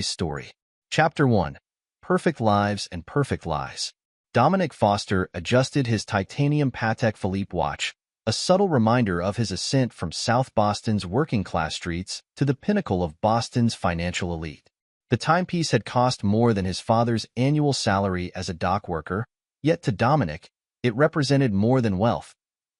Story. Chapter 1. Perfect Lives and Perfect Lies. Dominic Foster adjusted his titanium Patek Philippe watch, a subtle reminder of his ascent from South Boston's working-class streets to the pinnacle of Boston's financial elite. The timepiece had cost more than his father's annual salary as a dock worker, yet to Dominic, it represented more than wealth.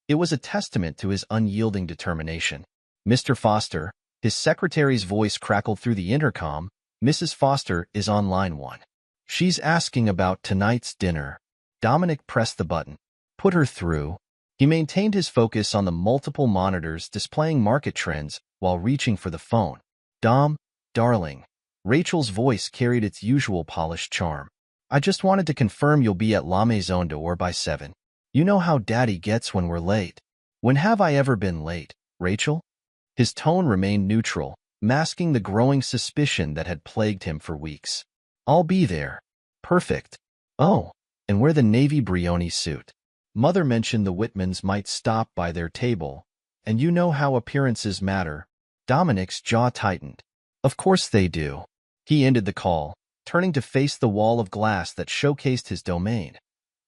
It was a testament to his unyielding determination. "Mr. Foster," his secretary's voice crackled through the intercom, "Mrs. Foster is on line 1. She's asking about tonight's dinner." Dominic pressed the button. "Put her through." He maintained his focus on the multiple monitors displaying market trends while reaching for the phone. "Dom, darling." Rachel's voice carried its usual polished charm. "I just wanted to confirm you'll be at La Maison d'Or by 7. You know how Daddy gets when we're late." "When have I ever been late, Rachel?" His tone remained neutral, masking the growing suspicion that had plagued him for weeks. "I'll be there." "Perfect." "Oh, and wear the navy Brioni suit. Mother mentioned the Whitmans might stop by their table, and you know how appearances matter." Dominic's jaw tightened. "Of course they do." He ended the call, turning to face the wall of glass that showcased his domain.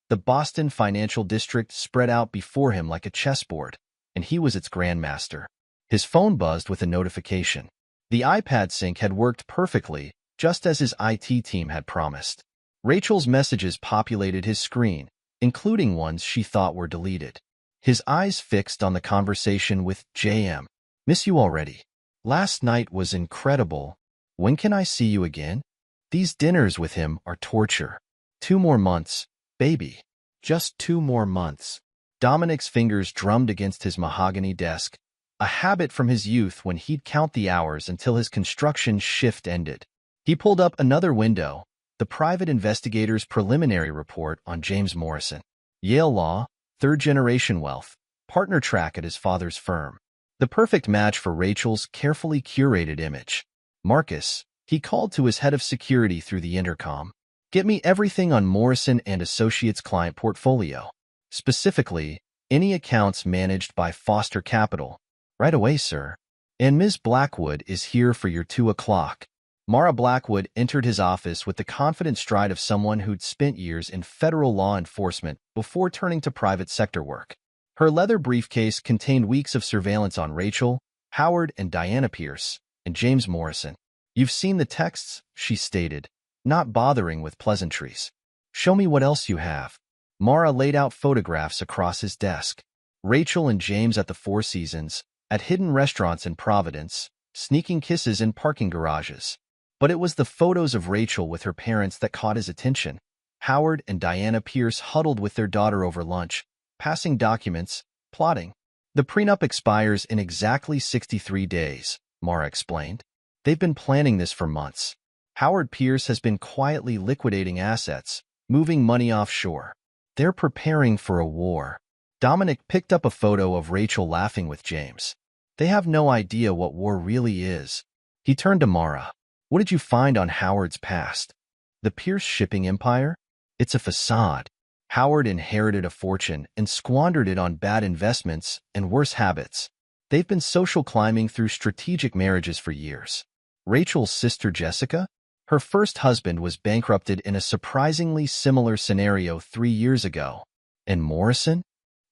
The Boston financial district spread out before him like a chessboard, and he was its grandmaster. His phone buzzed with a notification. The iPad sync had worked perfectly, just as his IT team had promised. Rachel's messages populated his screen, including ones she thought were deleted. His eyes fixed on the conversation with JM. "Miss you already. Last night was incredible. When can I see you again?" These dinners with him are torture. 2 more months, baby. Just 2 more months. Dominic's fingers drummed against his mahogany desk, a habit from his youth when he'd count the hours until his construction shift ended. He pulled up another window, the private investigator's preliminary report on James Morrison. Yale Law, 3rd-generation wealth, partner track at his father's firm. The perfect match for Rachel's carefully curated image. "Marcus," he called to his head of security through the intercom, "get me everything on Morrison and Associates' client portfolio. Specifically, any accounts managed by Foster Capital." "Right away, sir." "And Ms. Blackwood is here for your 2 o'clock. Mara Blackwood entered his office with the confident stride of someone who'd spent years in federal law enforcement before turning to private sector work. Her leather briefcase contained weeks of surveillance on Rachel, Howard and Diana Pierce, and James Morrison. "You've seen the texts," she stated, not bothering with pleasantries. "Show me what else you have." Mara laid out photographs across his desk. Rachel and James at the Four Seasons, at hidden restaurants in Providence, sneaking kisses in parking garages. But it was the photos of Rachel with her parents that caught his attention. Howard and Diana Pierce huddled with their daughter over lunch, passing documents, plotting. "The prenup expires in exactly 63 days, Mara explained. "They've been planning this for months. Howard Pierce has been quietly liquidating assets, moving money offshore. They're preparing for a war." Dominic picked up a photo of Rachel laughing with James. "They have no idea what war really is." He turned to Mara. "What did you find on Howard's past?" "The Pierce shipping empire? It's a facade. Howard inherited a fortune and squandered it on bad investments and worse habits. They've been social climbing through strategic marriages for years." Rachel's sister Jessica? Her first husband was bankrupted in a surprisingly similar scenario 3 years ago. And Morrison?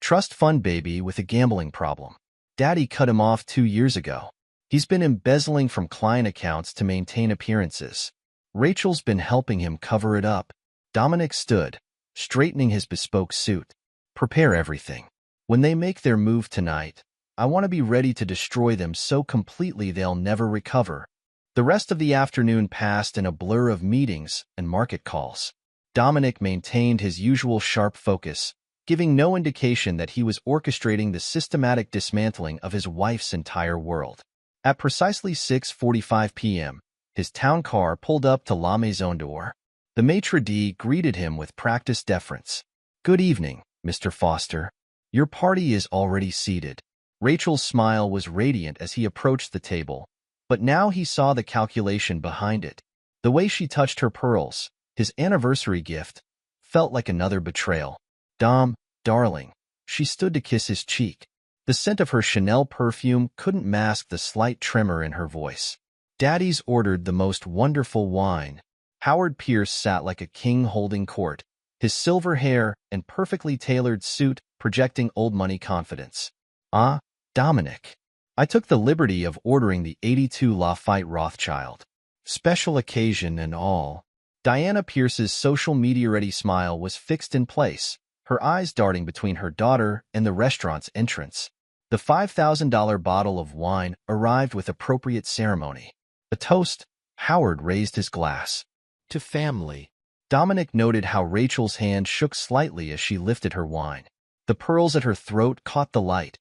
Trust fund baby with a gambling problem. Daddy cut him off 2 years ago. He's been embezzling from client accounts to maintain appearances. Rachel's been helping him cover it up. Dominic stood, straightening his bespoke suit. "Prepare everything. When they make their move tonight, I want to be ready to destroy them so completely they'll never recover." The rest of the afternoon passed in a blur of meetings and market calls. Dominic maintained his usual sharp focus, giving no indication that he was orchestrating the systematic dismantling of his wife's entire world. At precisely 6:45 p.m., his town car pulled up to La Maison d'Or. The maitre d' greeted him with practiced deference. "Good evening, Mr. Foster. Your party is already seated." Rachel's smile was radiant as he approached the table, but now he saw the calculation behind it. The way she touched her pearls, his anniversary gift, felt like another betrayal. "Dom, darling." She stood to kiss his cheek. The scent of her Chanel perfume couldn't mask the slight tremor in her voice. Daddy's ordered the most wonderful wine. Howard Pierce sat like a king holding court, his silver hair and perfectly tailored suit projecting old money confidence. Ah, Dominic. I took the liberty of ordering the 82 Lafayette Rothschild. Special occasion and all. Diana Pierce's social media-ready smile was fixed in place, her eyes darting between her daughter and the restaurant's entrance. The $5,000 bottle of wine arrived with appropriate ceremony. A toast, Howard raised his glass. To family. Dominic noted how Rachel's hand shook slightly as she lifted her wine. The pearls at her throat caught the light,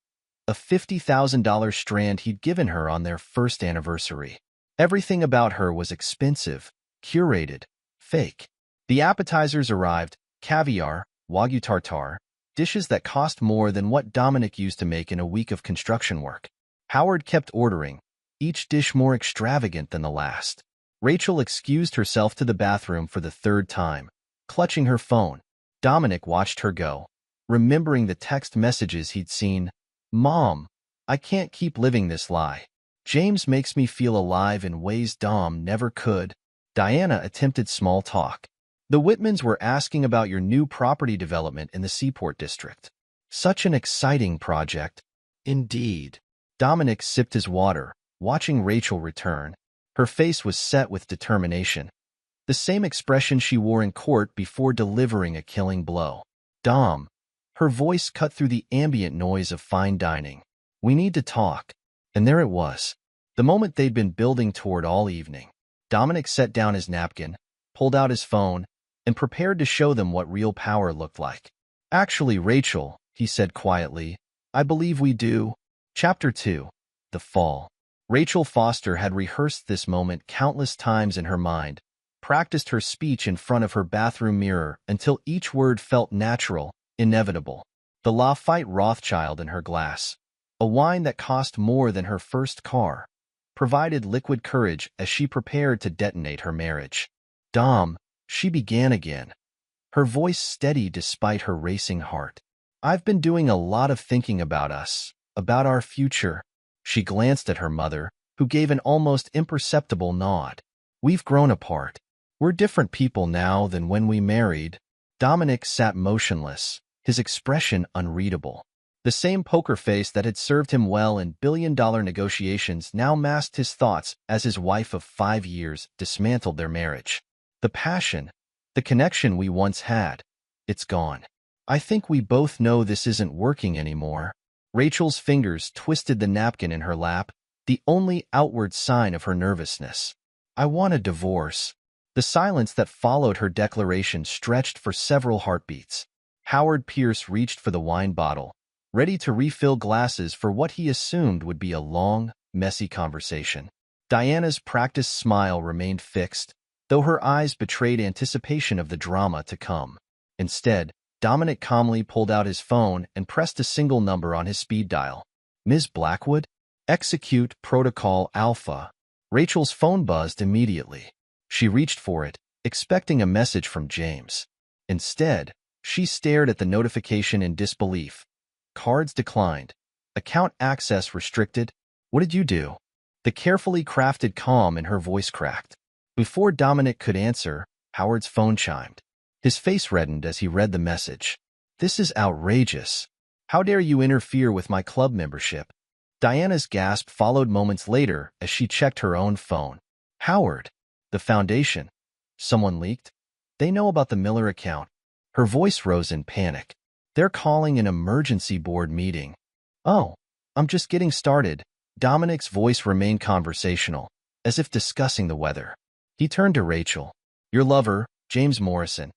a $50,000 strand he'd given her on their first anniversary. Everything about her was expensive, curated, fake. The appetizers arrived, caviar, wagyu tartare, dishes that cost more than what Dominic used to make in a week of construction work. Howard kept ordering, each dish more extravagant than the last. Rachel excused herself to the bathroom for the third time, clutching her phone. Dominic watched her go, remembering the text messages he'd seen. Mom, I can't keep living this lie. James makes me feel alive in ways Dom never could. Diana attempted small talk. The Whitmans were asking about your new property development in the Seaport District. Such an exciting project. Indeed. Dominic sipped his water, watching Rachel return. Her face was set with determination, the same expression she wore in court before delivering a killing blow. Dom. Her voice cut through the ambient noise of fine dining. We need to talk. And there it was, the moment they'd been building toward all evening. Dominic set down his napkin, pulled out his phone, and prepared to show them what real power looked like. Actually, Rachel, he said quietly, I believe we do. Chapter 2. The Fall. Rachel Foster had rehearsed this moment countless times in her mind, practiced her speech in front of her bathroom mirror until each word felt natural, inevitable. The Lafayette Rothschild in her glass, a wine that cost more than her first car, provided liquid courage as she prepared to detonate her marriage. Dom, she began again, her voice steady despite her racing heart. I've been doing a lot of thinking about us, about our future. She glanced at her mother, who gave an almost imperceptible nod. We've grown apart. We're different people now than when we married. Dominic sat motionless, his expression unreadable. The same poker face that had served him well in billion-dollar negotiations now masked his thoughts as his wife of 5 years dismantled their marriage. The passion, the connection we once had, it's gone. I think we both know this isn't working anymore. Rachel's fingers twisted the napkin in her lap, the only outward sign of her nervousness. I want a divorce. The silence that followed her declaration stretched for several heartbeats. Howard Pierce reached for the wine bottle, ready to refill glasses for what he assumed would be a long, messy conversation. Diana's practiced smile remained fixed, though her eyes betrayed anticipation of the drama to come. Instead, Dominic calmly pulled out his phone and pressed a single number on his speed dial. Ms. Blackwood? Execute Protocol Alpha. Rachel's phone buzzed immediately. She reached for it, expecting a message from James. Instead, she stared at the notification in disbelief. Cards declined. Account access restricted. What did you do? The carefully crafted calm in her voice cracked. Before Dominic could answer, Howard's phone chimed. His face reddened as he read the message. This is outrageous. How dare you interfere with my club membership? Diana's gasp followed moments later as she checked her own phone. Howard. The foundation. Someone leaked? They know about the Miller account. Her voice rose in panic. They're calling an emergency board meeting. Oh, I'm just getting started. Dominic's voice remained conversational, as if discussing the weather. He turned to Rachel. Your lover, James Morrison.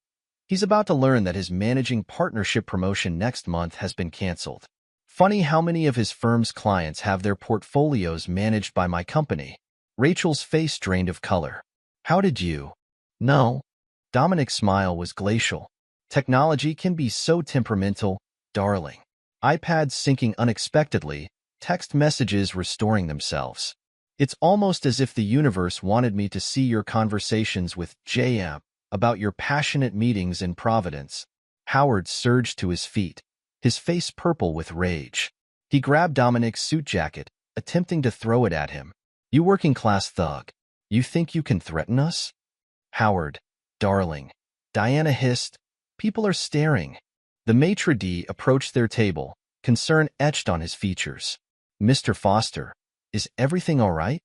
He's about to learn that his managing partnership promotion next month has been canceled. Funny how many of his firm's clients have their portfolios managed by my company. Rachel's face drained of color. How did you? No. Dominic's smile was glacial. Technology can be so temperamental, darling. iPads syncing unexpectedly, text messages restoring themselves. It's almost as if the universe wanted me to see your conversations with JM about your passionate meetings in Providence. Howard surged to his feet, his face purple with rage. He grabbed Dominic's suit jacket, attempting to throw it at him. You working-class thug. You think you can threaten us? Howard, darling. Diana hissed. People are staring. The maitre d' approached their table, concern etched on his features. Mr. Foster, is everything all right?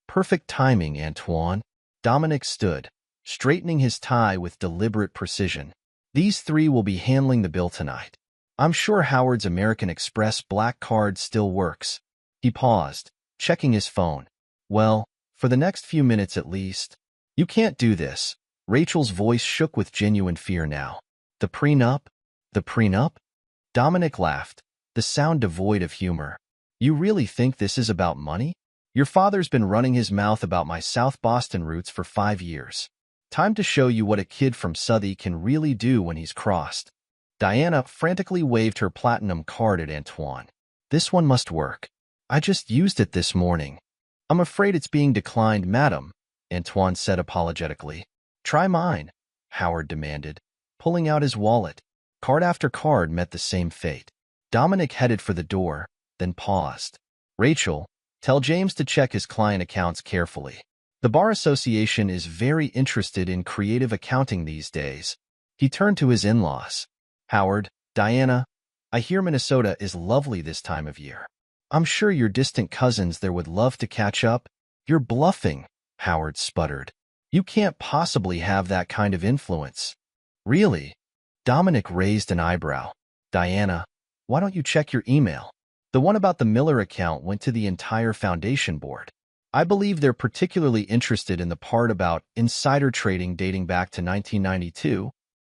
Perfect timing, Antoine. Dominic stood, straightening his tie with deliberate precision. These three will be handling the bill tonight. I'm sure Howard's American Express black card still works. He paused, checking his phone. Well, for the next few minutes at least. You can't do this. Rachel's voice shook with genuine fear now. The prenup? The prenup? Dominic laughed, the sound devoid of humor. You really think this is about money? Your father's been running his mouth about my South Boston roots for 5 years. Time to show you what a kid from Southie can really do when he's crossed. Diana frantically waved her platinum card at Antoine. This one must work. I just used it this morning. I'm afraid it's being declined, madam, Antoine said apologetically. Try mine, Howard demanded, pulling out his wallet. Card after card met the same fate. Dominic headed for the door, then paused. Rachel, tell James to check his client accounts carefully. The Bar Association is very interested in creative accounting these days. He turned to his in-laws. Howard, Diana, I hear Minnesota is lovely this time of year. I'm sure your distant cousins there would love to catch up. You're bluffing, Howard sputtered. You can't possibly have that kind of influence. Really? Dominic raised an eyebrow. Diana, why don't you check your email? The one about the Miller account went to the entire foundation board. I believe they're particularly interested in the part about insider trading dating back to 1992.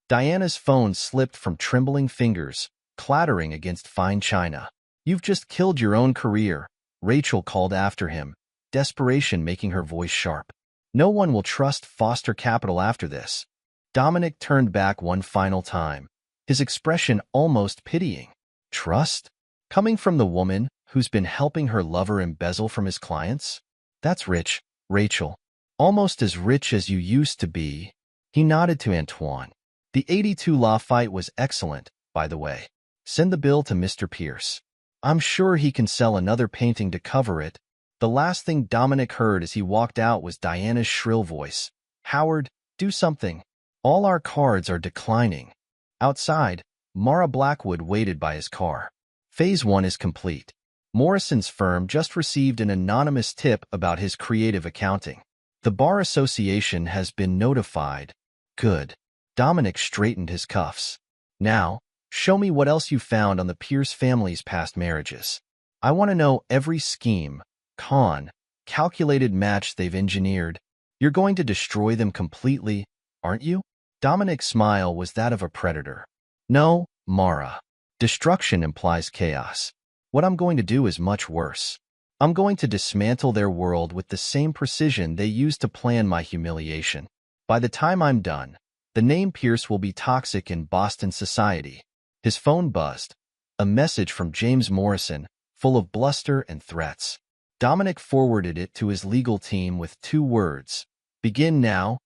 Diana's phone slipped from trembling fingers, clattering against fine china. You've just killed your own career, Rachel called after him, desperation making her voice sharp. No one will trust Foster Capital after this. Dominic turned back one final time, his expression almost pitying. Trust? Coming from the woman who's been helping her lover embezzle from his clients? That's rich, Rachel. Almost as rich as you used to be. He nodded to Antoine. The 82 law fight was excellent, by the way. Send the bill to Mr. Pierce. I'm sure he can sell another painting to cover it. The last thing Dominic heard as he walked out was Diana's shrill voice. Howard, do something. All our cards are declining. Outside, Mara Blackwood waited by his car. Phase 1 is complete. Morrison's firm just received an anonymous tip about his creative accounting. The Bar Association has been notified. Good. Dominic straightened his cuffs. Now, show me what else you found on the Pierce family's past marriages. I want to know every scheme, con, calculated match they've engineered. You're going to destroy them completely, aren't you? Dominic's smile was that of a predator. No, Mara. Destruction implies chaos. What I'm going to do is much worse. I'm going to dismantle their world with the same precision they used to plan my humiliation. By the time I'm done, the name Pierce will be toxic in Boston society. His phone buzzed. A message from James Morrison, full of bluster and threats. Dominic forwarded it to his legal team with 2 words. Begin now.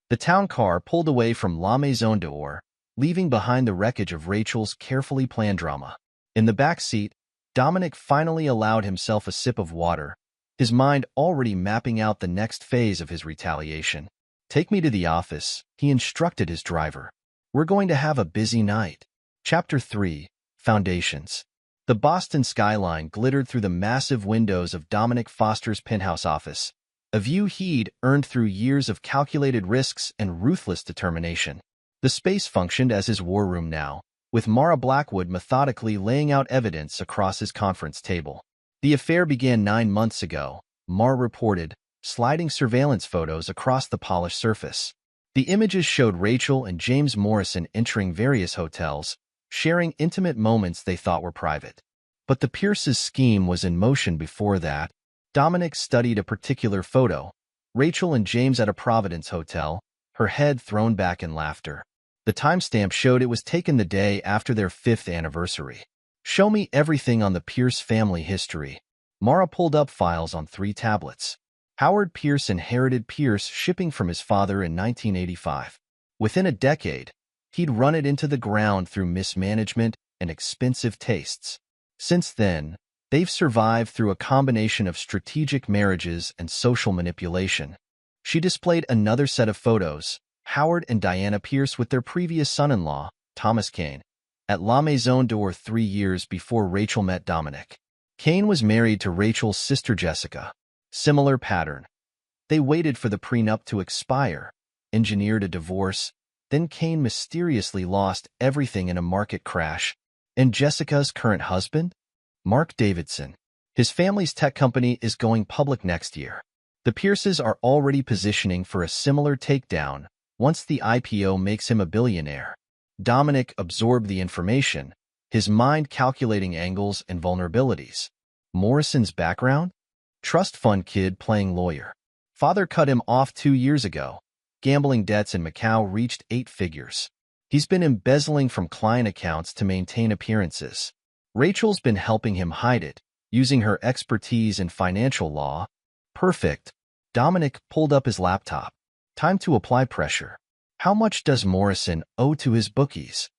The town car pulled away from La Maison d'Or, leaving behind the wreckage of Rachel's carefully planned drama. In the back seat, Dominic finally allowed himself a sip of water, his mind already mapping out the next phase of his retaliation. Take me to the office, he instructed his driver. We're going to have a busy night. Chapter 3, Foundations. The Boston skyline glittered through the massive windows of Dominic Foster's penthouse office, a view he'd earned through years of calculated risks and ruthless determination. The space functioned as his war room now, with Mara Blackwood methodically laying out evidence across his conference table. The affair began 9 months ago, Mara reported, sliding surveillance photos across the polished surface. The images showed Rachel and James Morrison entering various hotels, sharing intimate moments they thought were private. But the Pierce's scheme was in motion before that. Dominic studied a particular photo, Rachel and James at a Providence hotel, her head thrown back in laughter. The timestamp showed it was taken the day after their 5th anniversary. Show me everything on the Pierce family history. Mara pulled up files on 3 tablets. Howard Pierce inherited Pierce shipping from his father in 1985. Within a decade, he'd run it into the ground through mismanagement and expensive tastes. Since then, They've survived through a combination of strategic marriages and social manipulation. She displayed another set of photos, Howard and Diana Pierce with their previous son-in-law, Thomas Kane, at La Maison d'Or 3 years before Rachel met Dominic. Kane was married to Rachel's sister Jessica. Similar pattern. They waited for the prenup to expire, engineered a divorce, then Kane mysteriously lost everything in a market crash. And Jessica's current husband? Mark Davidson. His family's tech company is going public next year. The Pierces are already positioning for a similar takedown once the IPO makes him a billionaire. Dominic absorbed the information, his mind calculating angles and vulnerabilities. Morrison's background? Trust fund kid playing lawyer. Father cut him off 2 years ago. Gambling debts in Macau reached 8 figures. He's been embezzling from client accounts to maintain appearances. Rachel's been helping him hide it, using her expertise in financial law. Perfect. Dominic pulled up his laptop. Time to apply pressure. How much does Morrison owe to his bookies?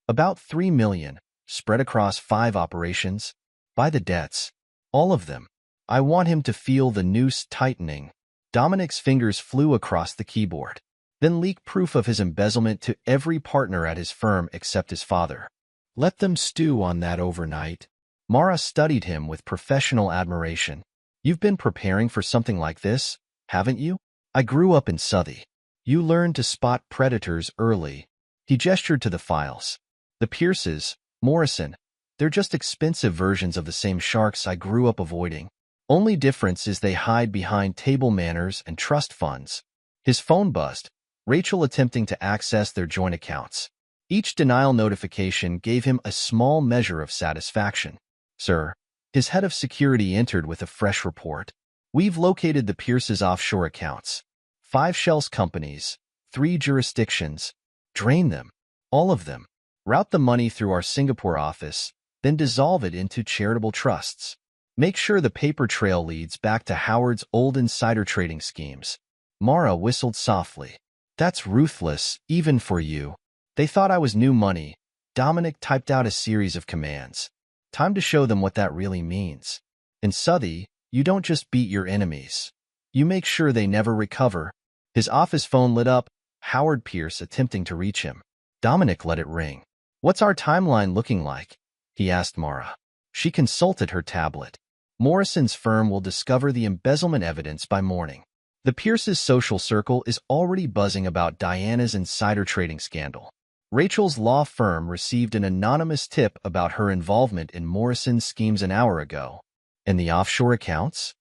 About $3 million, spread across 5 operations. Buy the debts. All of them. I want him to feel the noose tightening. Dominic's fingers flew across the keyboard. Then leak proof of his embezzlement to every partner at his firm except his father. Let them stew on that overnight. Mara studied him with professional admiration. You've been preparing for something like this, haven't you? I grew up in Southie. You learned to spot predators early. He gestured to the files. The Pierces, Morrison, they're just expensive versions of the same sharks I grew up avoiding. Only difference is they hide behind table manners and trust funds. His phone buzzed, Rachel attempting to access their joint accounts. Each denial notification gave him a small measure of satisfaction. Sir, his head of security entered with a fresh report. We've located the Pierce's offshore accounts. 5 shells companies, 3 jurisdictions. Drain them. All of them. Route the money through our Singapore office, then dissolve it into charitable trusts. Make sure the paper trail leads back to Howard's old insider trading schemes. Mara whistled softly. That's ruthless, even for you. They thought I was new money. Dominic typed out a series of commands. Time to show them what that really means. In Southie, you don't just beat your enemies. You make sure they never recover. His office phone lit up, Howard Pierce attempting to reach him. Dominic let it ring. What's our timeline looking like? He asked Mara. She consulted her tablet. Morrison's firm will discover the embezzlement evidence by morning. The Pierce's social circle is already buzzing about Diana's insider trading scandal. Rachel's law firm received an anonymous tip about her involvement in Morrison's schemes an hour ago. And the offshore accounts?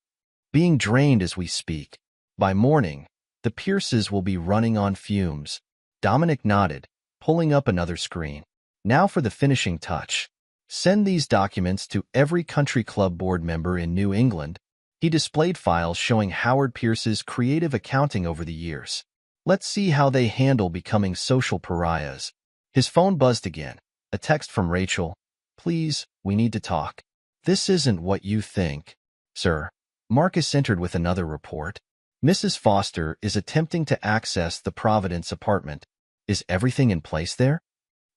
Being drained as we speak. By morning, the Pierces will be running on fumes. Dominic nodded, pulling up another screen. Now for the finishing touch. Send these documents to every country club board member in New England. He displayed files showing Howard Pierce's creative accounting over the years. Let's see how they handle becoming social pariahs. His phone buzzed again. A text from Rachel. Please, we need to talk. This isn't what you think. Sir. Marcus entered with another report. Mrs. Foster is attempting to access the Providence apartment. Is everything in place there?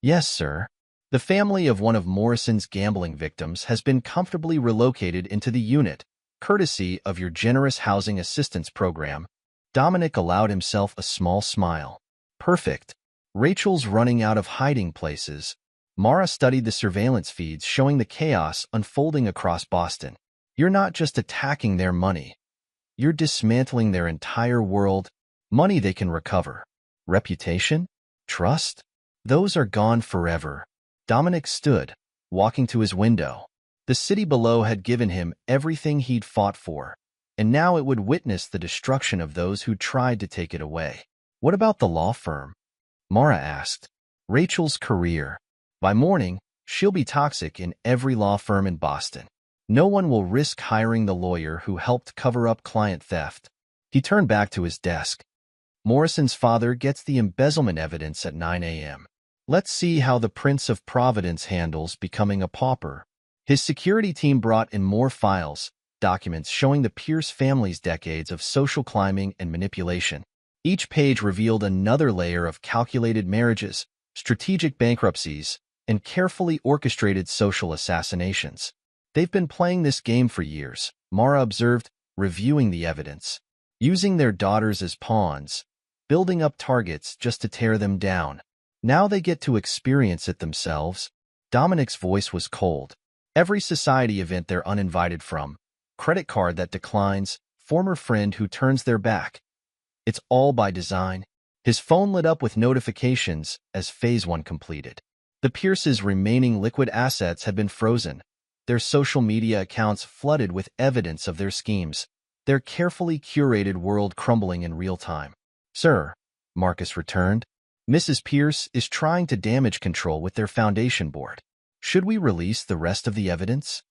Yes, sir. The family of one of Morrison's gambling victims has been comfortably relocated into the unit, courtesy of your generous housing assistance program. Dominic allowed himself a small smile. Perfect. Rachel's running out of hiding places. Mara studied the surveillance feeds showing the chaos unfolding across Boston. You're not just attacking their money. You're dismantling their entire world. Money they can recover. Reputation? Trust? Those are gone forever. Dominic stood, walking to his window. The city below had given him everything he'd fought for, and now it would witness the destruction of those who tried to take it away. What about the law firm? Mara asked. Rachel's career. By morning, she'll be toxic in every law firm in Boston. No one will risk hiring the lawyer who helped cover up client theft. He turned back to his desk. Morrison's father gets the embezzlement evidence at 9 a.m. Let's see how the Prince of Providence handles becoming a pauper. His security team brought in more files, documents showing the Pierce family's decades of social climbing and manipulation. Each page revealed another layer of calculated marriages, strategic bankruptcies, and carefully orchestrated social assassinations. They've been playing this game for years, Mara observed, reviewing the evidence. Using their daughters as pawns, building up targets just to tear them down. Now they get to experience it themselves. Dominic's voice was cold. Every society event they're uninvited from, credit card that declines, former friend who turns their back. It's all by design. His phone lit up with notifications as Phase 1 completed. The Pierces' remaining liquid assets had been frozen, their social media accounts flooded with evidence of their schemes, their carefully curated world crumbling in real time. "Sir," Marcus returned, "Mrs. Pierce is trying to damage control with their foundation board. Should we release the rest of the evidence?"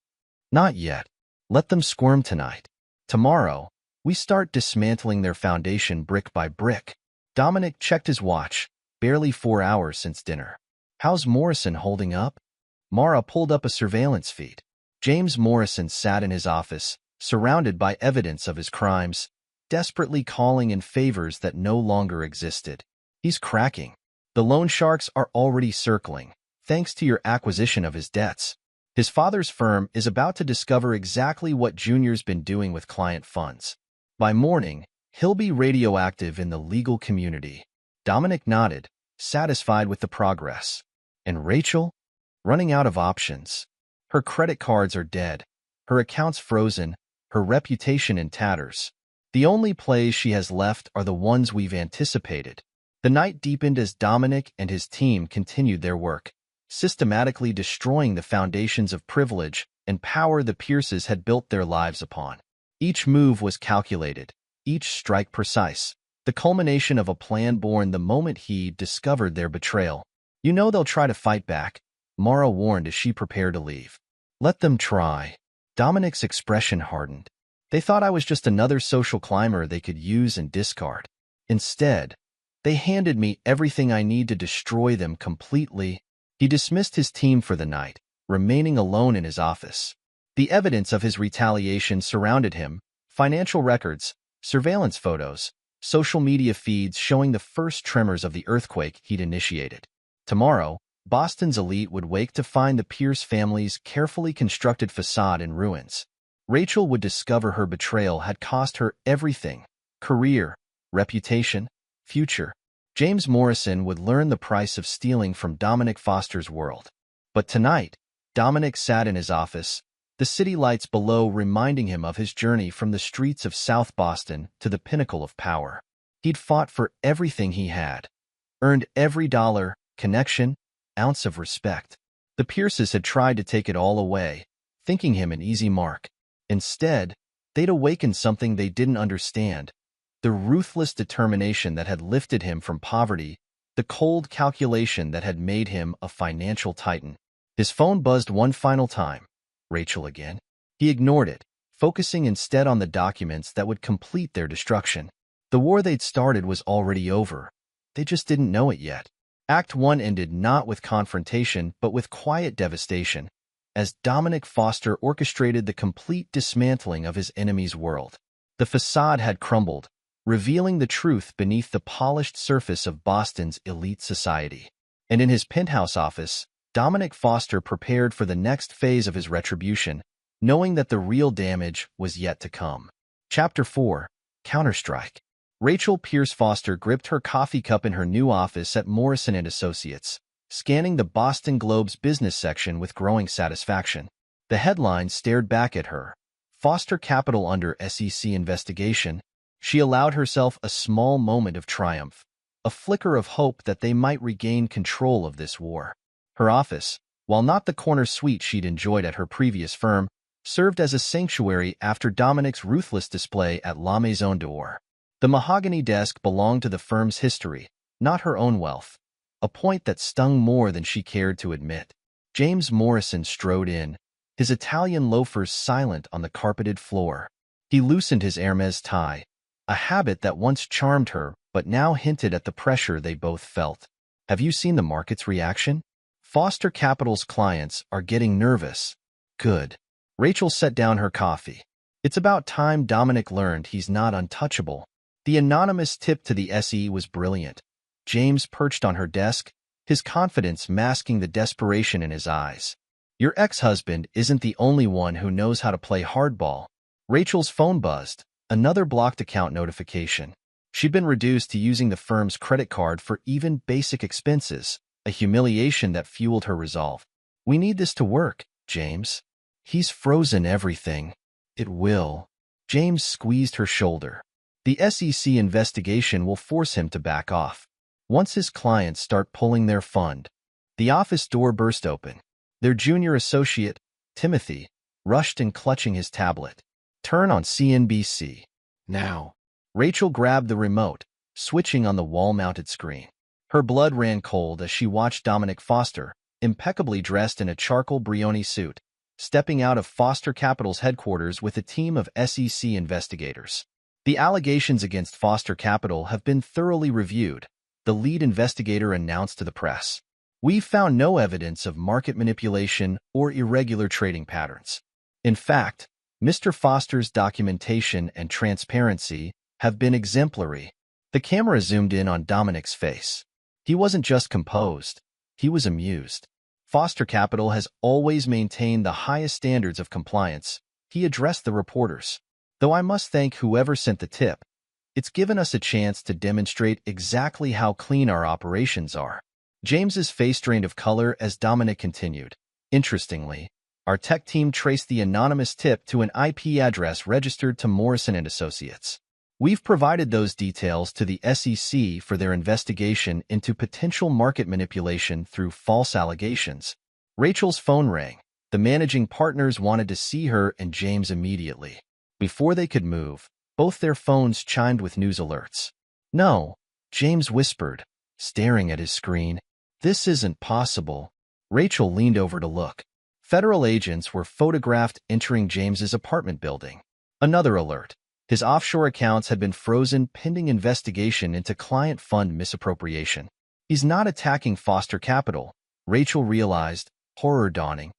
"Not yet. Let them squirm tonight. Tomorrow, we start dismantling their foundation brick by brick." Dominic checked his watch, barely 4 hours since dinner. "How's Morrison holding up?" Mara pulled up a surveillance feed. James Morrison sat in his office, surrounded by evidence of his crimes, desperately calling in favors that no longer existed. "He's cracking. The loan sharks are already circling, thanks to your acquisition of his debts. His father's firm is about to discover exactly what Junior's been doing with client funds. By morning, he'll be radioactive in the legal community." Dominic nodded, satisfied with the progress. "And Rachel? Running out of options. Her credit cards are dead, her accounts frozen, her reputation in tatters. The only plays she has left are the ones we've anticipated." The night deepened as Dominic and his team continued their work, systematically destroying the foundations of privilege and power the Pierces had built their lives upon. Each move was calculated, each strike precise, the culmination of a plan born the moment he discovered their betrayal. "You know they'll try to fight back," Mara warned as she prepared to leave. "Let them try." Dominic's expression hardened. "They thought I was just another social climber they could use and discard. Instead, they handed me everything I need to destroy them completely." He dismissed his team for the night, remaining alone in his office. The evidence of his retaliation surrounded him: financial records, surveillance photos, social media feeds showing the first tremors of the earthquake he'd initiated. Tomorrow, Boston's elite would wake to find the Pierce family's carefully constructed facade in ruins. Rachel would discover her betrayal had cost her everything: career, reputation, future. James Morrison would learn the price of stealing from Dominic Foster's world. But tonight, Dominic sat in his office, the city lights below reminding him of his journey from the streets of South Boston to the pinnacle of power. He'd fought for everything he had, earned every dollar, connection, ounce of respect. The Pierces had tried to take it all away, thinking him an easy mark. Instead, they'd awakened something they didn't understand: the ruthless determination that had lifted him from poverty, the cold calculation that had made him a financial titan. His phone buzzed one final time. Rachel again. He ignored it, focusing instead on the documents that would complete their destruction. The war they'd started was already over. They just didn't know it yet. Act 1 ended not with confrontation, but with quiet devastation, as Dominic Foster orchestrated the complete dismantling of his enemy's world. The facade had crumbled, revealing the truth beneath the polished surface of Boston's elite society. And in his penthouse office, Dominic Foster prepared for the next phase of his retribution, knowing that the real damage was yet to come. Chapter 4: Counterstrike. Rachel Pierce Foster gripped her coffee cup in her new office at Morrison & Associates, scanning the Boston Globe's business section with growing satisfaction. The headline stared back at her: Foster Capital under SEC investigation. She allowed herself a small moment of triumph, a flicker of hope that they might regain control of this war. Her office, while not the corner suite she'd enjoyed at her previous firm, served as a sanctuary after Dominic's ruthless display at La Maison d'Or. The mahogany desk belonged to the firm's history, not her own wealth, a point that stung more than she cared to admit. James Morrison strode in, his Italian loafers silent on the carpeted floor. He loosened his Hermes tie, a habit that once charmed her but now hinted at the pressure they both felt. "Have you seen the market's reaction? Foster Capital's clients are getting nervous." "Good." Rachel set down her coffee. It's about time Dominic learned he's not untouchable. The anonymous tip to the SE was brilliant. James perched on her desk, his confidence masking the desperation in his eyes. Your ex-husband isn't the only one who knows how to play hardball. Rachel's phone buzzed, another blocked account notification. She'd been reduced to using the firm's credit card for even basic expenses, a humiliation that fueled her resolve. We need this to work, James. He's frozen everything. It will. James squeezed her shoulder. The SEC investigation will force him to back off. Once his clients start pulling their fund. The office door burst open. Their junior associate, Timothy, rushed in clutching his tablet. Turn on CNBC. Now. Rachel grabbed the remote, switching on the wall-mounted screen. Her blood ran cold as she watched Dominic Foster, impeccably dressed in a charcoal Brioni suit, stepping out of Foster Capital's headquarters with a team of SEC investigators. The allegations against Foster Capital have been thoroughly reviewed, the lead investigator announced to the press. We've found no evidence of market manipulation or irregular trading patterns. In fact, Mr. Foster's documentation and transparency have been exemplary. The camera zoomed in on Dominic's face. He wasn't just composed, he was amused. Foster Capital has always maintained the highest standards of compliance, he addressed the reporters. Though I must thank whoever sent the tip. It's given us a chance to demonstrate exactly how clean our operations are. James's face drained of color as Dominic continued. Interestingly, our tech team traced the anonymous tip to an IP address registered to Morrison & Associates. We've provided those details to the SEC for their investigation into potential market manipulation through false allegations. Rachel's phone rang. The managing partners wanted to see her and James immediately. Before they could move, both their phones chimed with news alerts. No, James whispered, staring at his screen. This isn't possible. Rachel leaned over to look. Federal agents were photographed entering James's apartment building. Another alert. His offshore accounts had been frozen pending investigation into client fund misappropriation. He's not attacking Foster Capital, Rachel realized, horror dawning.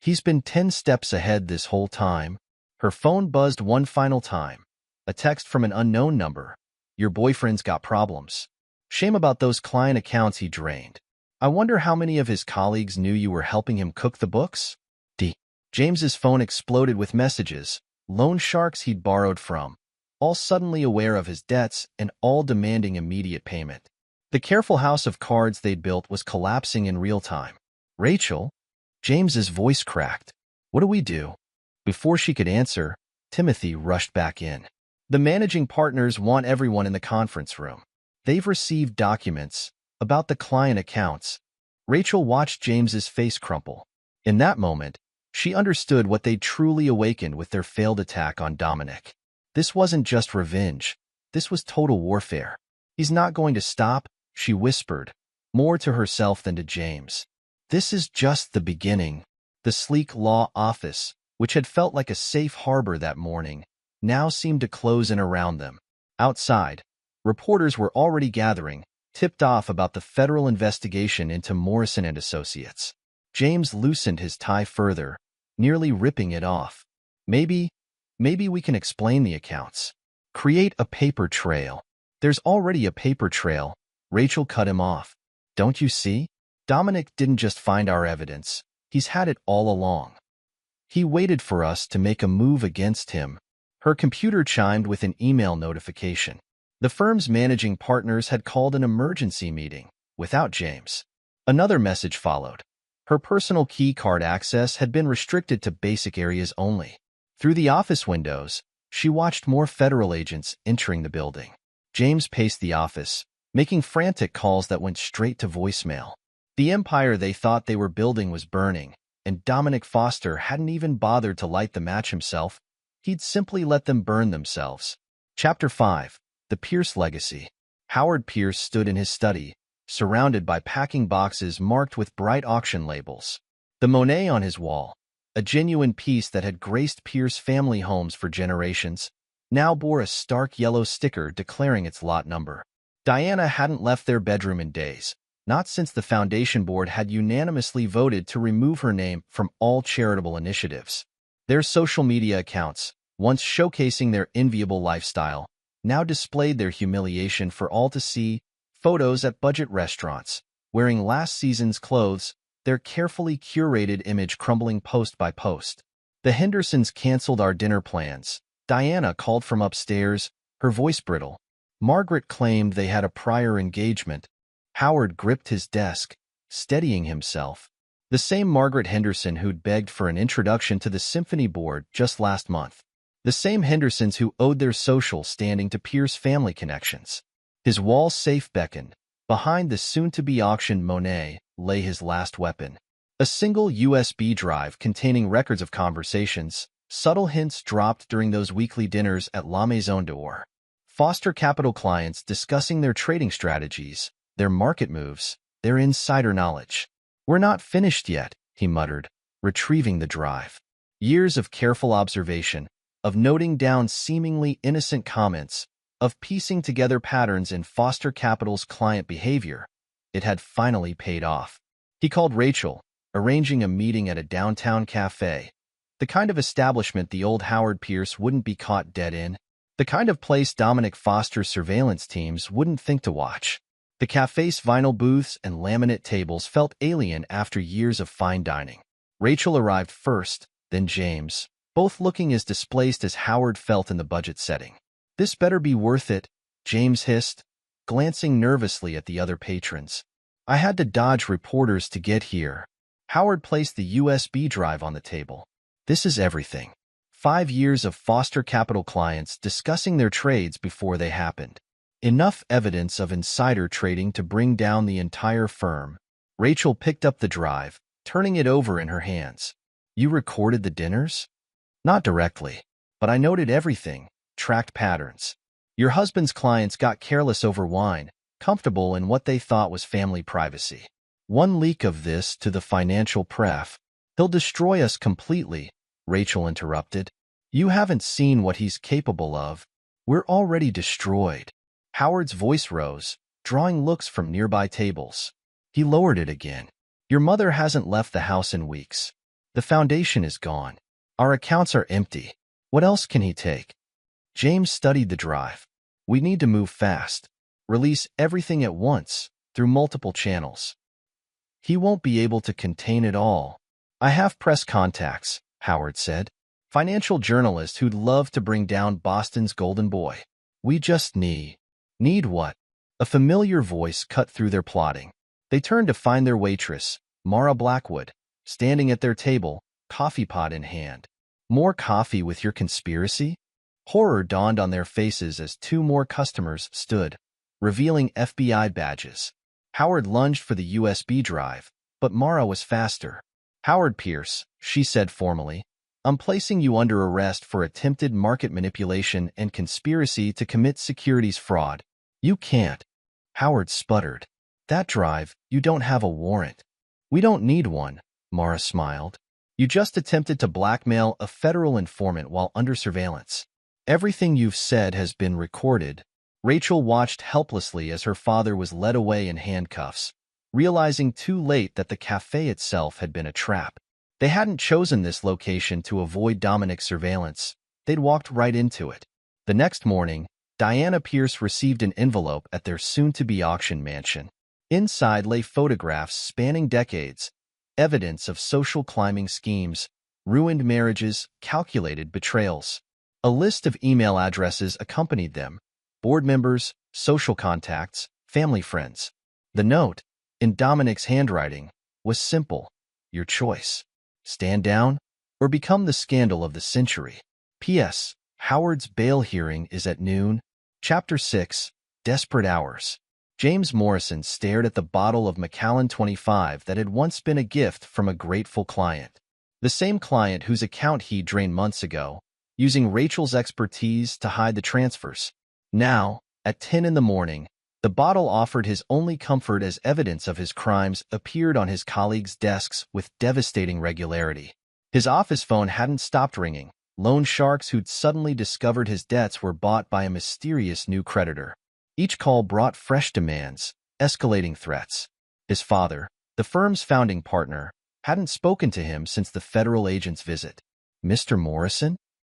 He's been 10 steps ahead this whole time. Her phone buzzed one final time. A text from an unknown number. Your boyfriend's got problems. Shame about those client accounts he drained. I wonder how many of his colleagues knew you were helping him cook the books? James's phone exploded with messages, loan sharks he'd borrowed from, all suddenly aware of his debts and all demanding immediate payment. The careful house of cards they'd built was collapsing in real time. Rachel? James's voice cracked. What do we do? Before she could answer, Timothy rushed back in. The managing partners want everyone in the conference room. They've received documents about the client accounts. Rachel watched James's face crumple. In that moment, she understood what they'd truly awakened with their failed attack on Dominic. This wasn't just revenge. This was total warfare. He's not going to stop, she whispered, more to herself than to James. This is just the beginning. The sleek law office, which had felt like a safe harbor that morning, now seemed to close in around them. Outside, reporters were already gathering, tipped off about the federal investigation into Morrison & Associates. James loosened his tie further, nearly ripping it off. Maybe we can explain the accounts. Create a paper trail. There's already a paper trail. Rachel cut him off. Don't you see? Dominic didn't just find our evidence. He's had it all along. He waited for us to make a move against him. Her computer chimed with an email notification. The firm's managing partners had called an emergency meeting, without James. Another message followed. Her personal key card access had been restricted to basic areas only. Through the office windows, she watched more federal agents entering the building. James paced the office, making frantic calls that went straight to voicemail. The empire they thought they were building was burning, and Dominic Foster hadn't even bothered to light the match himself. He'd simply let them burn themselves. Chapter 5. The Pierce Legacy. Howard Pierce stood in his study, surrounded by packing boxes marked with bright auction labels. The Monet on his wall, a genuine piece that had graced Pierce family homes for generations, now bore a stark yellow sticker declaring its lot number. Diana hadn't left their bedroom in days, not since the foundation board had unanimously voted to remove her name from all charitable initiatives. Their social media accounts, once showcasing their enviable lifestyle, now displayed their humiliation for all to see. Photos at budget restaurants, wearing last season's clothes, their carefully curated image crumbling post by post. The Hendersons canceled our dinner plans. Diana called from upstairs, her voice brittle. Margaret claimed they had a prior engagement. Howard gripped his desk, steadying himself. The same Margaret Henderson who'd begged for an introduction to the symphony board just last month. The same Hendersons who owed their social standing to Pierre's family connections. His wall safe beckoned. Behind the soon-to-be auctioned Monet lay his last weapon. A single USB drive containing records of conversations, subtle hints dropped during those weekly dinners at La Maison d'Or. Foster Capital clients discussing their trading strategies, their market moves, their insider knowledge. "We're not finished yet," he muttered, retrieving the drive. Years of careful observation, of noting down seemingly innocent comments, of piecing together patterns in Foster Capital's client behavior. It had finally paid off. He called Rachel, arranging a meeting at a downtown cafe. The kind of establishment the old Howard Pierce wouldn't be caught dead in. The kind of place Dominic Foster's surveillance teams wouldn't think to watch. The cafe's vinyl booths and laminate tables felt alien after years of fine dining. Rachel arrived first, then James, both looking as displaced as Howard felt in the budget setting. "This better be worth it," James hissed, glancing nervously at the other patrons. "I had to dodge reporters to get here." Howard placed the USB drive on the table. "This is everything. 5 years of Foster Capital clients discussing their trades before they happened. Enough evidence of insider trading to bring down the entire firm." Rachel picked up the drive, turning it over in her hands. "You recorded the dinners?" "Not directly, but I noted everything, tracked patterns. Your husband's clients got careless over wine, comfortable in what they thought was family privacy. One leak of this to the financial press. He'll destroy us completely," Rachel interrupted. "You haven't seen what he's capable of. We're already destroyed." Howard's voice rose, drawing looks from nearby tables. He lowered it again. "Your mother hasn't left the house in weeks. The foundation is gone. Our accounts are empty. What else can he take?" James studied the drive. "We need to move fast. Release everything at once, through multiple channels. He won't be able to contain it all." "I have press contacts," Howard said. "Financial journalists who'd love to bring down Boston's golden boy. We just need..." "Need what?" A familiar voice cut through their plotting. They turned to find their waitress, Mara Blackwood, standing at their table, coffee pot in hand. "More coffee with your conspiracy?" Horror dawned on their faces as 2 more customers stood, revealing FBI badges. Howard lunged for the USB drive, but Mara was faster. "Howard Pierce," she said formally, "I'm placing you under arrest for attempted market manipulation and conspiracy to commit securities fraud." "You can't." Howard sputtered. "That drive, you don't have a warrant." "We don't need one," Mara smiled. "You just attempted to blackmail a federal informant while under surveillance. Everything you've said has been recorded." Rachel watched helplessly as her father was led away in handcuffs, realizing too late that the cafe itself had been a trap. They hadn't chosen this location to avoid Dominic's surveillance. They'd walked right into it. The next morning, Diana Pierce received an envelope at their soon-to-be auction mansion. Inside lay photographs spanning decades, evidence of social climbing schemes, ruined marriages, calculated betrayals. A list of email addresses accompanied them: board members, social contacts, family friends. The note, in Dominic's handwriting, was simple: your choice. Stand down, or become the scandal of the century. P.S. Howard's bail hearing is at noon. Chapter 6. Desperate Hours. James Morrison stared at the bottle of Macallan 25 that had once been a gift from a grateful client. The same client whose account he drained months ago, using Rachel's expertise to hide the transfers. Now, at 10 in the morning, the bottle offered his only comfort as evidence of his crimes appeared on his colleagues' desks with devastating regularity. His office phone hadn't stopped ringing. Loan sharks who'd suddenly discovered his debts were bought by a mysterious new creditor. Each call brought fresh demands, escalating threats. His father, the firm's founding partner, hadn't spoken to him since the federal agent's visit. "Mr. Morrison?"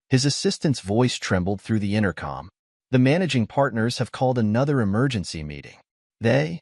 His assistant's voice trembled through the intercom. "The managing partners have called another emergency meeting. They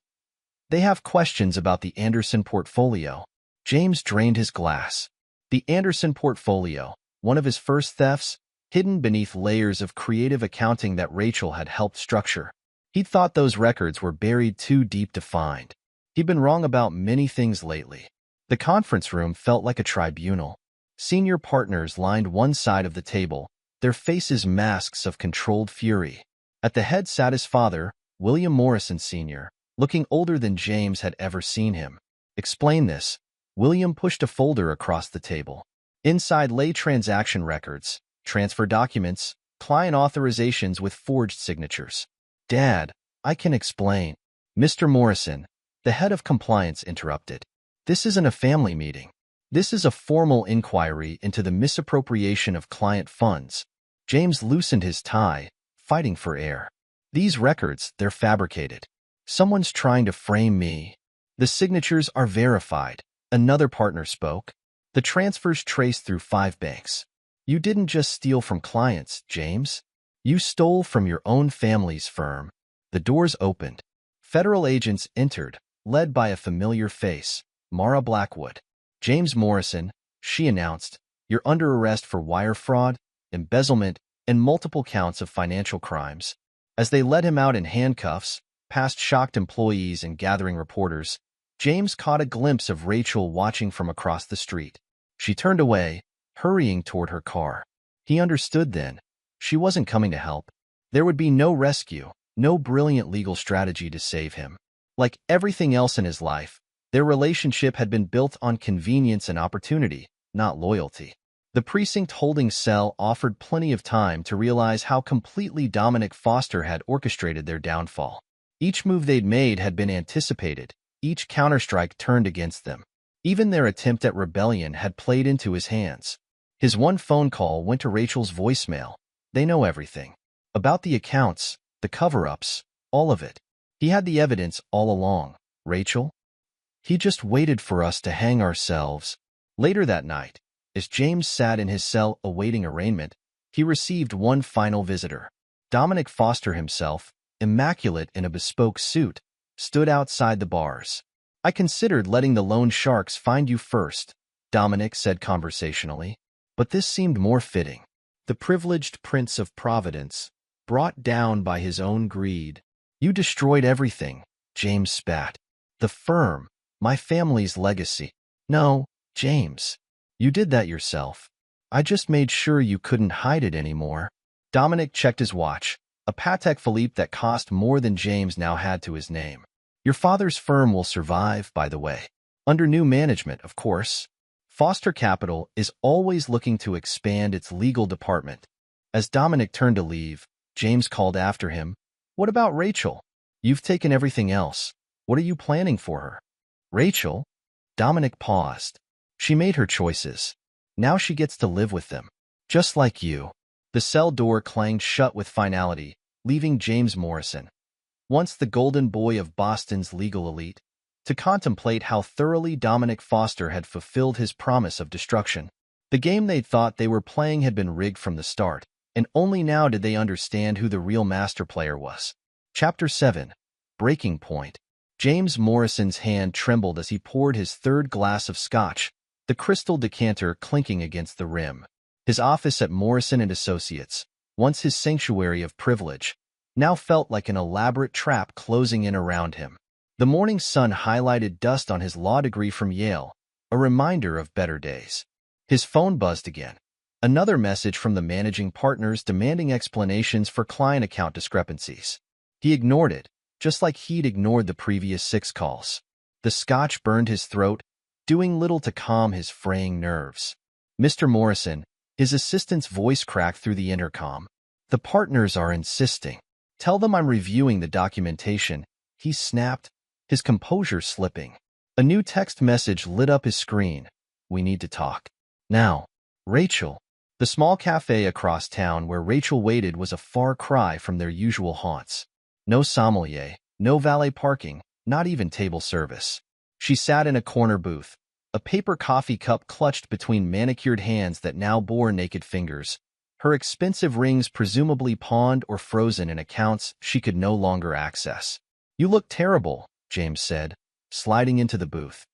have questions about the Anderson portfolio." James drained his glass. The Anderson portfolio, one of his first thefts, hidden beneath layers of creative accounting that Rachel had helped structure. He'd thought those records were buried too deep to find. He'd been wrong about many things lately. The conference room felt like a tribunal. Senior partners lined one side of the table, their faces masks of controlled fury. At the head sat his father, William Morrison Sr., looking older than James had ever seen him. "Explain this." William pushed a folder across the table. Inside lay transaction records, transfer documents, client authorizations with forged signatures. "Dad, I can explain." Mr. Morrison, the head of compliance, interrupted. "This isn't a family meeting. This is a formal inquiry into the misappropriation of client funds." James loosened his tie, fighting for air. "These records, they're fabricated. Someone's trying to frame me." "The signatures are verified," another partner spoke. "The transfers traced through 5 banks. You didn't just steal from clients, James. You stole from your own family's firm." The doors opened. Federal agents entered, led by a familiar face, Mara Blackwood. "James Morrison," she announced, "you're under arrest for wire fraud, embezzlement, and multiple counts of financial crimes." As they led him out in handcuffs, past shocked employees and gathering reporters, James caught a glimpse of Rachel watching from across the street. She turned away, hurrying toward her car. He understood then. She wasn't coming to help. There would be no rescue, no brilliant legal strategy to save him. Like everything else in his life, their relationship had been built on convenience and opportunity, not loyalty. The precinct holding cell offered plenty of time to realize how completely Dominic Foster had orchestrated their downfall. Each move they'd made had been anticipated, each counterstrike turned against them. Even their attempt at rebellion had played into his hands. His one phone call went to Rachel's voicemail. "They know everything. About the accounts, the cover-ups, all of it. He had the evidence all along, Rachel. He just waited for us to hang ourselves." Later that night, as James sat in his cell awaiting arraignment, he received one final visitor. Dominic Foster himself, immaculate in a bespoke suit, stood outside the bars. "I considered letting the loan sharks find you first," Dominic said conversationally, "but this seemed more fitting." The privileged prince of Providence, brought down by his own greed. "You destroyed everything," James spat. "The firm, my family's legacy." "No, James. You did that yourself. I just made sure you couldn't hide it anymore." Dominic checked his watch, a Patek Philippe that cost more than James now had to his name. "Your father's firm will survive, by the way. Under new management, of course. Foster Capital is always looking to expand its legal department." As Dominic turned to leave, James called after him, "What about Rachel? You've taken everything else. What are you planning for her?" "Rachel?" Dominic paused. "She made her choices. Now she gets to live with them. Just like you." The cell door clanged shut with finality, leaving James Morrison, once the golden boy of Boston's legal elite, to contemplate how thoroughly Dominic Foster had fulfilled his promise of destruction. The game they'd thought they were playing had been rigged from the start, and only now did they understand who the real master player was. Chapter 7. Breaking Point. James Morrison's hand trembled as he poured his third glass of scotch, the crystal decanter clinking against the rim. His office at Morrison & Associates, once his sanctuary of privilege, now felt like an elaborate trap closing in around him. The morning sun highlighted dust on his law degree from Yale, a reminder of better days. His phone buzzed again. Another message from the managing partners demanding explanations for client account discrepancies. He ignored it, just like he'd ignored the previous 6 calls. The scotch burned his throat, doing little to calm his fraying nerves. "Mr. Morrison," his assistant's voice cracked through the intercom. "The partners are insisting. Tell them I'm reviewing the documentation," he snapped, his composure slipping. A new text message lit up his screen. "We need to talk. Now." Rachel. The small cafe across town where Rachel waited was a far cry from their usual haunts. No sommelier, no valet parking, not even table service. She sat in a corner booth, a paper coffee cup clutched between manicured hands that now bore naked fingers, her expensive rings presumably pawned or frozen in accounts she could no longer access. "You look terrible," James said, sliding into the booth.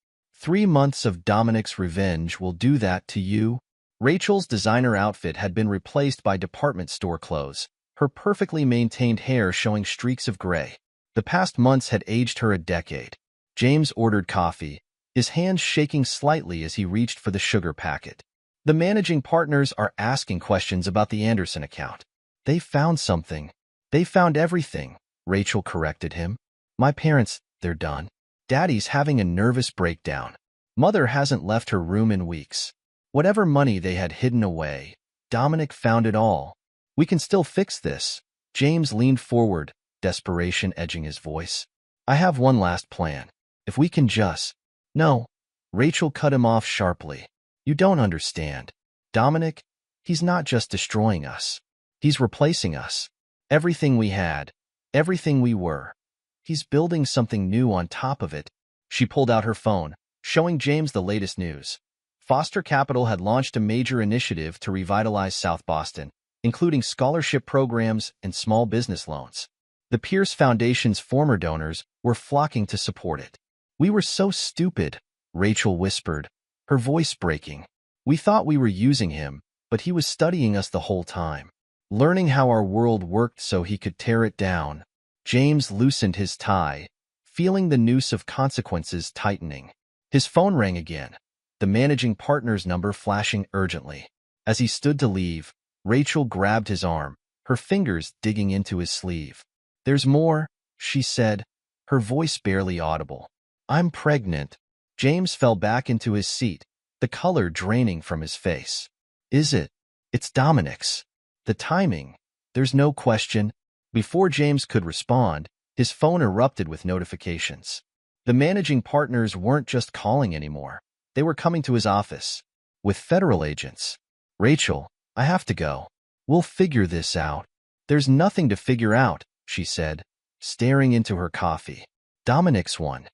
3 months of Dominic's revenge will do that to you. Rachel's designer outfit had been replaced by department store clothes, her perfectly maintained hair showing streaks of gray. The past months had aged her a decade. James ordered coffee, his hands shaking slightly as he reached for the sugar packet. The managing partners are asking questions about the Anderson account. They found something. They found everything, Rachel corrected him. My parents, they're done. Daddy's having a nervous breakdown. Mother hasn't left her room in weeks. Whatever money they had hidden away, Dominic found it all. We can still fix this. James leaned forward, desperation edging his voice. I have one last plan. If we can just... No. Rachel cut him off sharply. You don't understand. Dominic, he's not just destroying us. He's replacing us. Everything we had, everything we were. He's building something new on top of it. She pulled out her phone, showing James the latest news. Foster Capital had launched a major initiative to revitalize South Boston, including scholarship programs and small business loans. The Pierce Foundation's former donors were flocking to support it. We were so stupid, Rachel whispered, her voice breaking. We thought we were using him, but he was studying us the whole time, learning how our world worked so he could tear it down. James loosened his tie, feeling the noose of consequences tightening. His phone rang again, the managing partner's number flashing urgently. As he stood to leave, Rachel grabbed his arm, her fingers digging into his sleeve. There's more, she said, her voice barely audible. I'm pregnant. James fell back into his seat, the color draining from his face. Is it? It's Dominic's. The timing. There's no question. Before James could respond, his phone erupted with notifications. The managing partners weren't just calling anymore. They were coming to his office. With federal agents. Rachel, I have to go. We'll figure this out. There's nothing to figure out, she said, staring into her coffee. Dominic's won.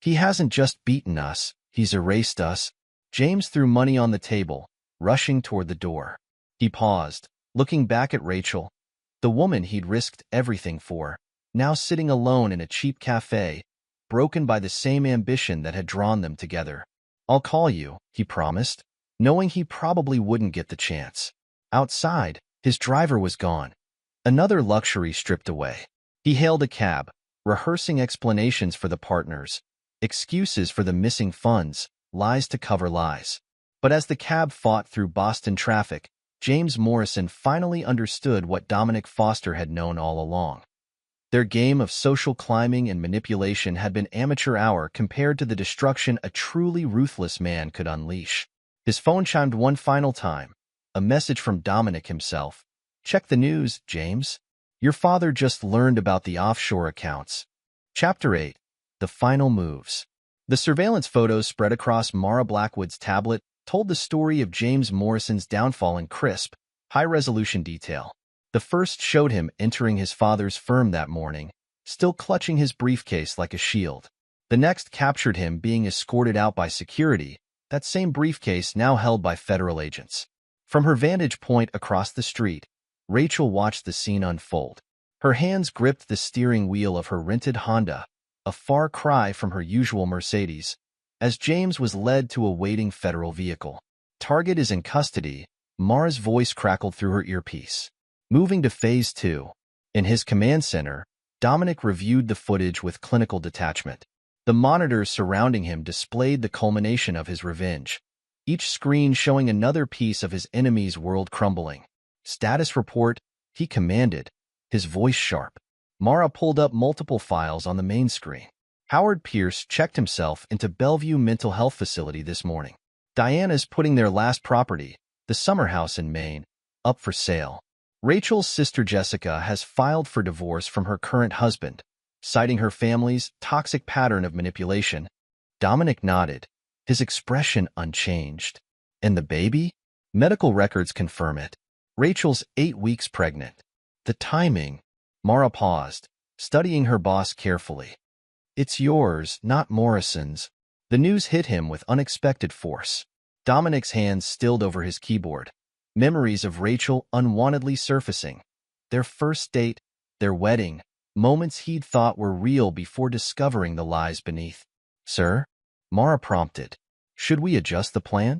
He hasn't just beaten us, he's erased us. James threw money on the table, rushing toward the door. He paused, looking back at Rachel, the woman he'd risked everything for, now sitting alone in a cheap cafe, broken by the same ambition that had drawn them together. I'll call you, he promised, knowing he probably wouldn't get the chance. Outside, his driver was gone. Another luxury stripped away. He hailed a cab, rehearsing explanations for the partners, excuses for the missing funds, lies to cover lies. But as the cab fought through Boston traffic, James Morrison finally understood what Dominic Foster had known all along. Their game of social climbing and manipulation had been amateur hour compared to the destruction a truly ruthless man could unleash. His phone chimed one final time, a message from Dominic himself. Check the news, James. Your father just learned about the offshore accounts. Chapter 8. The Final Moves. The surveillance photos spread across Mara Blackwood's tablet told the story of James Morrison's downfall in crisp, high-resolution detail. The first showed him entering his father's firm that morning, still clutching his briefcase like a shield. The next captured him being escorted out by security, that same briefcase now held by federal agents. From her vantage point across the street, Rachel watched the scene unfold. Her hands gripped the steering wheel of her rented Honda, a far cry from her usual Mercedes, as James was led to a waiting federal vehicle. Target is in custody, Mara's voice crackled through her earpiece. Moving to Phase 2. In his command center, Dominic reviewed the footage with clinical detachment. The monitors surrounding him displayed the culmination of his revenge, each screen showing another piece of his enemy's world crumbling. Status report, he commanded, his voice sharp. Mara pulled up multiple files on the main screen. Howard Pierce checked himself into Bellevue Mental Health Facility this morning. Diana's putting their last property, the summer house in Maine, up for sale. Rachel's sister Jessica has filed for divorce from her current husband, citing her family's toxic pattern of manipulation. Dominic nodded, his expression unchanged. And the baby? Medical records confirm it. Rachel's 8 weeks pregnant. The timing. Mara paused, studying her boss carefully. It's yours, not Morrison's. The news hit him with unexpected force. Dominic's hands stilled over his keyboard. Memories of Rachel unwantedly surfacing. Their first date, their wedding, moments he'd thought were real before discovering the lies beneath. Sir? Mara prompted. Should we adjust the plan?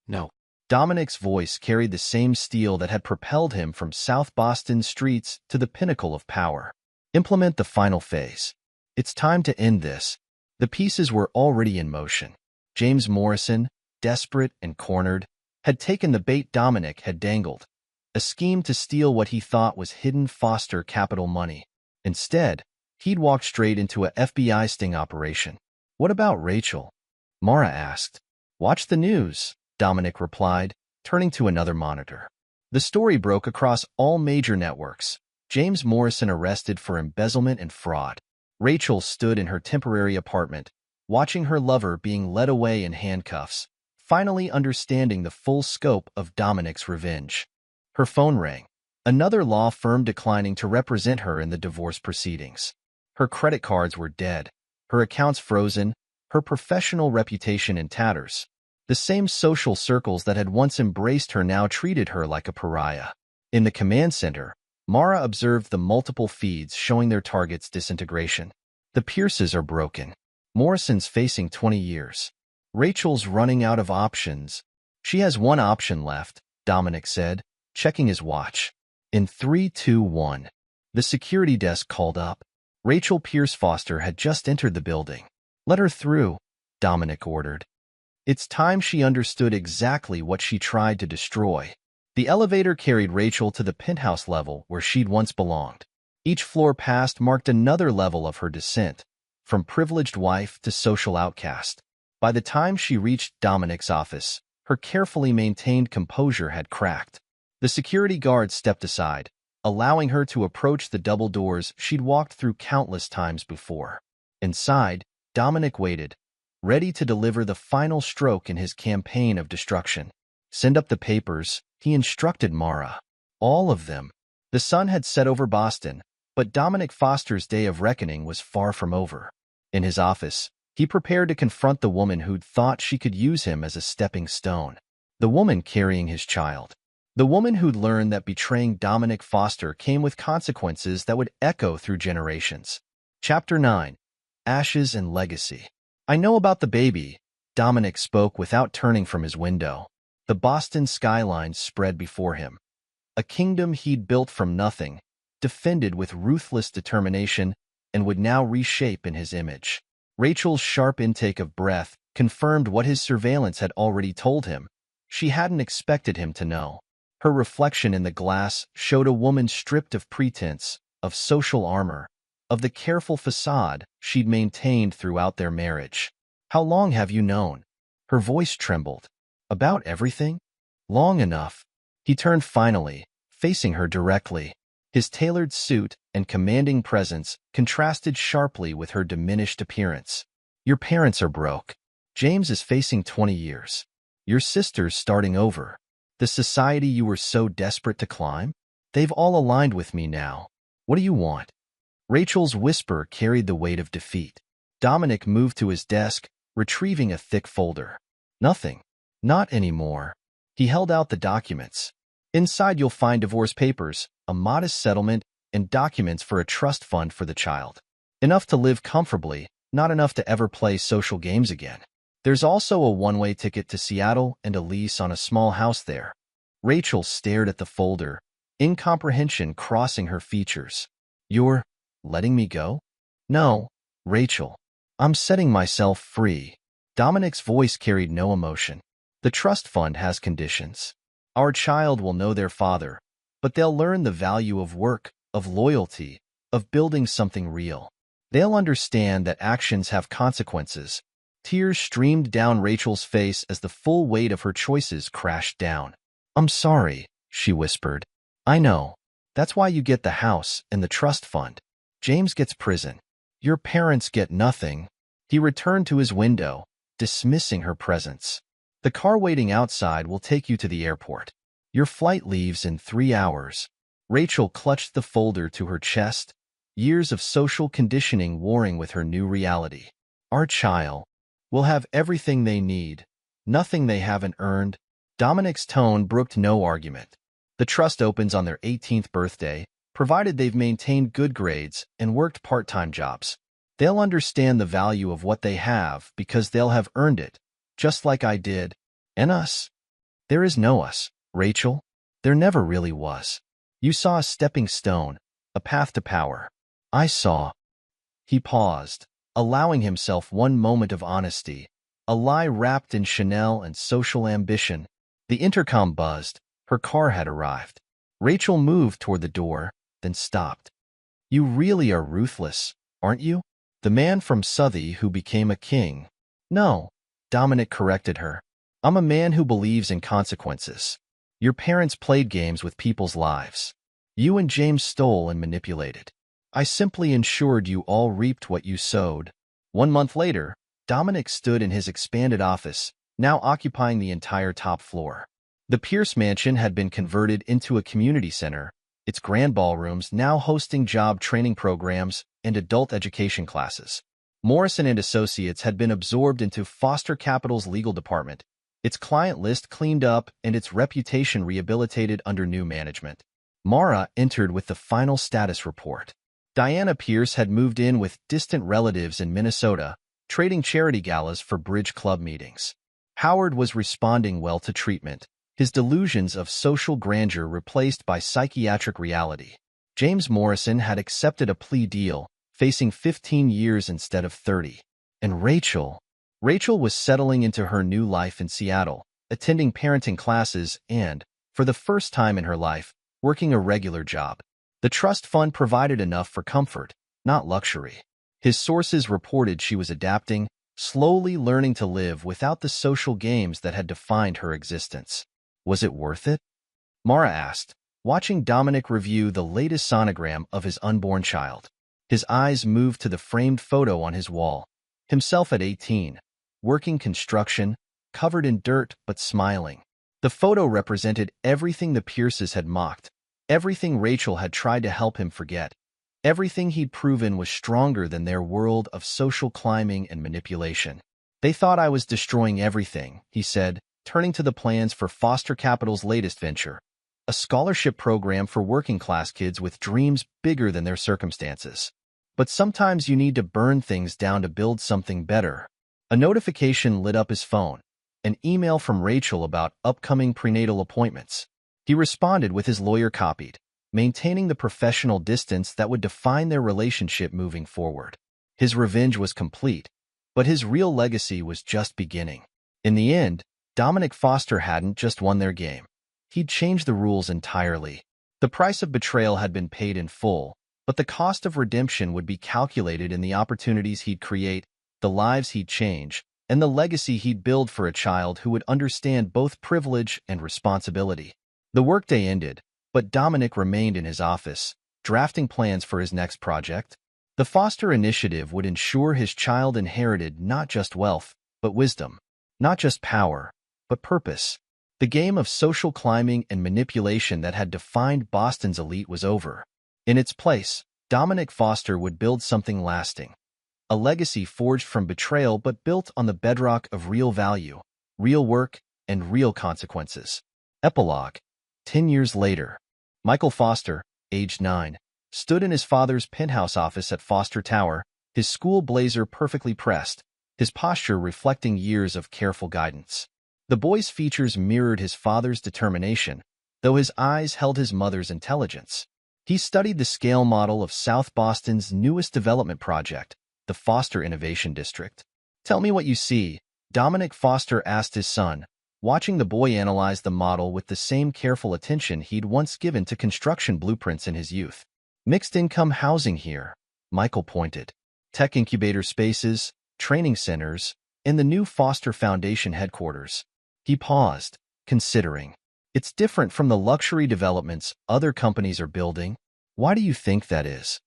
No. Dominic's voice carried the same steel that had propelled him from South Boston streets to the pinnacle of power. Implement the final phase. It's time to end this. The pieces were already in motion. James Morrison, desperate and cornered, had taken the bait Dominic had dangled, a scheme to steal what he thought was hidden foster capital money. Instead, he'd walked straight into a FBI sting operation. What about Rachel? Mara asked. Watch the news, Dominic replied, turning to another monitor. The story broke across all major networks. James Morrison arrested for embezzlement and fraud. Rachel stood in her temporary apartment, watching her lover being led away in handcuffs, finally understanding the full scope of Dominic's revenge. Her phone rang. Another law firm declining to represent her in the divorce proceedings. Her credit cards were dead, her accounts frozen, her professional reputation in tatters. The same social circles that had once embraced her now treated her like a pariah. In the command center, Mara observed the multiple feeds showing their target's disintegration. The Pierces are broken. Morrison's facing 20 years. Rachel's running out of options. She has one option left, Dominic said, checking his watch. In 3, 2, 1. The security desk called up. Rachel Pierce Foster had just entered the building. Let her through, Dominic ordered. It's time she understood exactly what she tried to destroy. The elevator carried Rachel to the penthouse level where she'd once belonged. Each floor passed marked another level of her descent, from privileged wife to social outcast. By the time she reached Dominic's office, her carefully maintained composure had cracked. The security guard stepped aside, allowing her to approach the double doors she'd walked through countless times before. Inside, Dominic waited, ready to deliver the final stroke in his campaign of destruction. Send up the papers, he instructed Mara. All of them. The sun had set over Boston, but Dominic Foster's day of reckoning was far from over. In his office, he prepared to confront the woman who'd thought she could use him as a stepping stone. The woman carrying his child. The woman who'd learned that betraying Dominic Foster came with consequences that would echo through generations. Chapter 9. Ashes and Legacy. I know about the baby, Dominic spoke without turning from his window. The Boston skyline spread before him. A kingdom he'd built from nothing, defended with ruthless determination, and would now reshape in his image. Rachel's sharp intake of breath confirmed what his surveillance had already told him. She hadn't expected him to know. Her reflection in the glass showed a woman stripped of pretense, of social armor, of the careful facade she'd maintained throughout their marriage. How long have you known? Her voice trembled. About everything? Long enough. He turned finally, facing her directly. His tailored suit and commanding presence contrasted sharply with her diminished appearance. Your parents are broke. James is facing 20 years. Your sister's starting over. The society you were so desperate to climb? They've all aligned with me now. What do you want? Rachel's whisper carried the weight of defeat. Dominic moved to his desk, retrieving a thick folder. Nothing. Not anymore. He held out the documents. Inside you'll find divorce papers, a modest settlement, and documents for a trust fund for the child. Enough to live comfortably, not enough to ever play social games again. There's also a one-way ticket to Seattle and a lease on a small house there. Rachel stared at the folder, incomprehension crossing her features. You're letting me go? No, Rachel. I'm setting myself free. Dominic's voice carried no emotion. The trust fund has conditions. Our child will know their father, but they'll learn the value of work, of loyalty, of building something real. They'll understand that actions have consequences. Tears streamed down Rachel's face as the full weight of her choices crashed down. I'm sorry, she whispered. I know. That's why you get the house and the trust fund. James gets prison. Your parents get nothing. He returned to his window, dismissing her presence. The car waiting outside will take you to the airport. Your flight leaves in 3 hours. Rachel clutched the folder to her chest, years of social conditioning warring with her new reality. Our child will have everything they need, nothing they haven't earned. Dominic's tone brooked no argument. The trust opens on their 18th birthday, provided they've maintained good grades and worked part-time jobs. They'll understand the value of what they have because they'll have earned it, just like I did. And us. There is no us, Rachel. There never really was. You saw a stepping stone, a path to power. I saw. He paused, allowing himself one moment of honesty, a lie wrapped in Chanel and social ambition. The intercom buzzed. Her car had arrived. Rachel moved toward the door, then stopped. You really are ruthless, aren't you? The man from Southie who became a king. No, Dominic corrected her. I'm a man who believes in consequences. Your parents played games with people's lives. You and James stole and manipulated. I simply ensured you all reaped what you sowed. 1 month later, Dominic stood in his expanded office, now occupying the entire top floor. The Pierce mansion had been converted into a community center, its grand ballrooms now hosting job training programs and adult education classes. Morrison and Associates had been absorbed into Foster Capital's legal department, its client list cleaned up and its reputation rehabilitated under new management. Mara entered with the final status report. Diana Pierce had moved in with distant relatives in Minnesota, trading charity galas for bridge club meetings. Howard was responding well to treatment, his delusions of social grandeur replaced by psychiatric reality. James Morrison had accepted a plea deal, facing 15 years instead of 30. And Rachel was settling into her new life in Seattle, attending parenting classes and, for the first time in her life, working a regular job. The trust fund provided enough for comfort, not luxury. His sources reported she was adapting, slowly learning to live without the social games that had defined her existence. Was it worth it? Mara asked, watching Dominic review the latest sonogram of his unborn child. His eyes moved to the framed photo on his wall. Himself at 18, working construction, covered in dirt but smiling. The photo represented everything the Pierces had mocked, everything Rachel had tried to help him forget, everything he'd proven was stronger than their world of social climbing and manipulation. They thought I was destroying everything, he said, turning to the plans for Foster Capital's latest venture, a scholarship program for working-class kids with dreams bigger than their circumstances. But sometimes you need to burn things down to build something better. A notification lit up his phone, an email from Rachel about upcoming prenatal appointments. He responded with his lawyer copied, maintaining the professional distance that would define their relationship moving forward. His revenge was complete, but his real legacy was just beginning. In the end, Dominic Foster hadn't just won their game. He'd changed the rules entirely. The price of betrayal had been paid in full, but the cost of redemption would be calculated in the opportunities he'd create, the lives he'd change, and the legacy he'd build for a child who would understand both privilege and responsibility. The workday ended, but Dominic remained in his office, drafting plans for his next project. The Foster Initiative would ensure his child inherited not just wealth, but wisdom, not just power, but purpose. The game of social climbing and manipulation that had defined Boston's elite was over. In its place, Dominic Foster would build something lasting, a legacy forged from betrayal but built on the bedrock of real value, real work, and real consequences. Epilogue. 10 years later, Michael Foster, aged 9, stood in his father's penthouse office at Foster Tower, his school blazer perfectly pressed, his posture reflecting years of careful guidance. The boy's features mirrored his father's determination, though his eyes held his mother's intelligence. He studied the scale model of South Boston's newest development project, the Foster Innovation District. Tell me what you see, Dominic Foster asked his son, watching the boy analyze the model with the same careful attention he'd once given to construction blueprints in his youth. Mixed-income housing here, Michael pointed. Tech incubator spaces, training centers, and the new Foster Foundation headquarters. He paused, considering. It's different from the luxury developments other companies are building. Why do you think that is?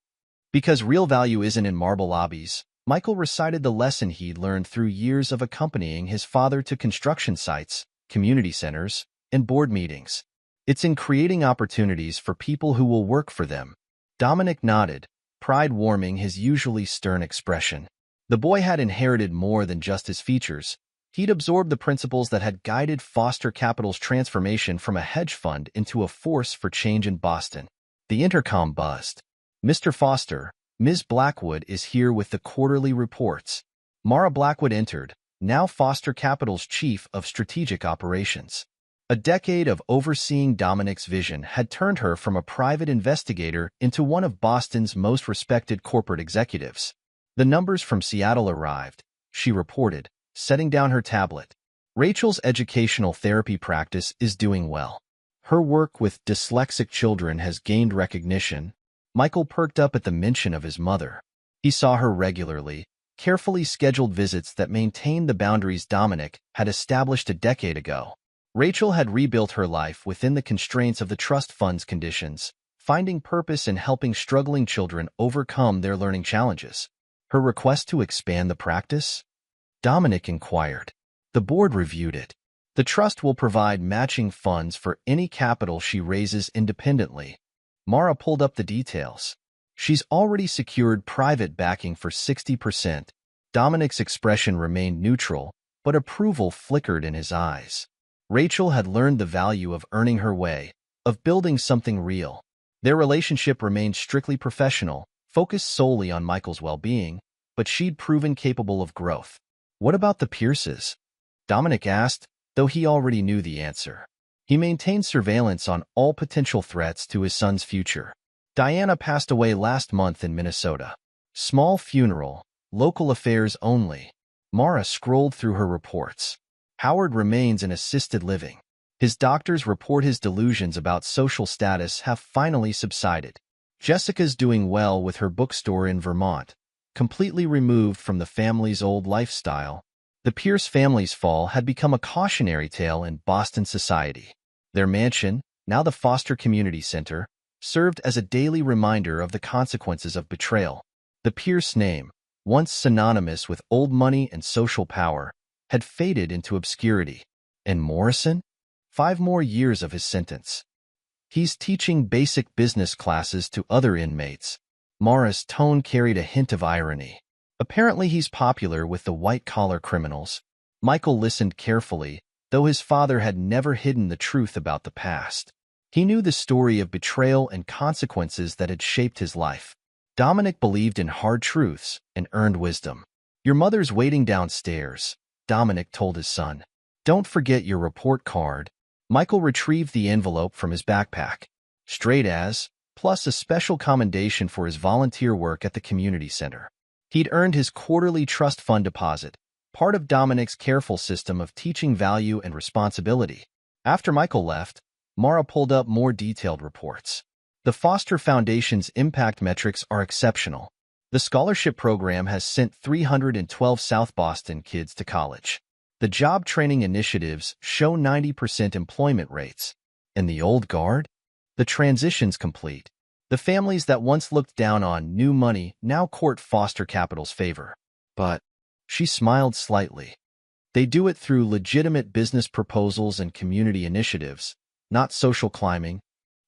Because real value isn't in marble lobbies. Michael recited the lesson he'd learned through years of accompanying his father to construction sites, community centers, and board meetings. It's in creating opportunities for people who will work for them. Dominic nodded, pride warming his usually stern expression. The boy had inherited more than just his features. He'd absorbed the principles that had guided Foster Capital's transformation from a hedge fund into a force for change in Boston. The intercom buzzed. Mr. Foster, Ms. Blackwood is here with the quarterly reports. Mara Blackwood entered, now Foster Capital's Chief of Strategic Operations. A decade of overseeing Dominic's vision had turned her from a private investigator into one of Boston's most respected corporate executives. The numbers from Seattle arrived, she reported, setting down her tablet. Rachel's educational therapy practice is doing well. Her work with dyslexic children has gained recognition. Michael perked up at the mention of his mother. He saw her regularly, carefully scheduled visits that maintained the boundaries Dominic had established a decade ago. Rachel had rebuilt her life within the constraints of the trust fund's conditions, finding purpose in helping struggling children overcome their learning challenges. Her request to expand the practice? Dominic inquired. The board reviewed it. The trust will provide matching funds for any capital she raises independently. Mara pulled up the details. She's already secured private backing for 60%. Dominic's expression remained neutral, but approval flickered in his eyes. Rachel had learned the value of earning her way, of building something real. Their relationship remained strictly professional, focused solely on Michael's well-being, but she'd proven capable of growth. What about the Pierces? Dominic asked, though he already knew the answer. He maintained surveillance on all potential threats to his son's future. Diana passed away last month in Minnesota. Small funeral, local affairs only. Mara scrolled through her reports. Howard remains in assisted living. His doctors report his delusions about social status have finally subsided. Jessica's doing well with her bookstore in Vermont, completely removed from the family's old lifestyle. The Pierce family's fall had become a cautionary tale in Boston society. Their mansion, now the Foster Community Center, served as a daily reminder of the consequences of betrayal. The Pierce name, once synonymous with old money and social power, had faded into obscurity. And Morrison? 5 more years of his sentence. He's teaching basic business classes to other inmates. Mara's tone carried a hint of irony. Apparently he's popular with the white-collar criminals. Michael listened carefully, though his father had never hidden the truth about the past. He knew the story of betrayal and consequences that had shaped his life. Dominic believed in hard truths and earned wisdom. Your mother's waiting downstairs, Dominic told his son. Don't forget your report card. Michael retrieved the envelope from his backpack. Straight as, plus a special commendation for his volunteer work at the community center. He'd earned his quarterly trust fund deposit, part of Dominic's careful system of teaching value and responsibility. After Michael left, Mara pulled up more detailed reports. The Foster Foundation's impact metrics are exceptional. The scholarship program has sent 312 South Boston kids to college. The job training initiatives show 90% employment rates. And the old guard? The transition's complete. The families that once looked down on new money now court Foster Capital's favor. But she smiled slightly. They do it through legitimate business proposals and community initiatives, not social climbing.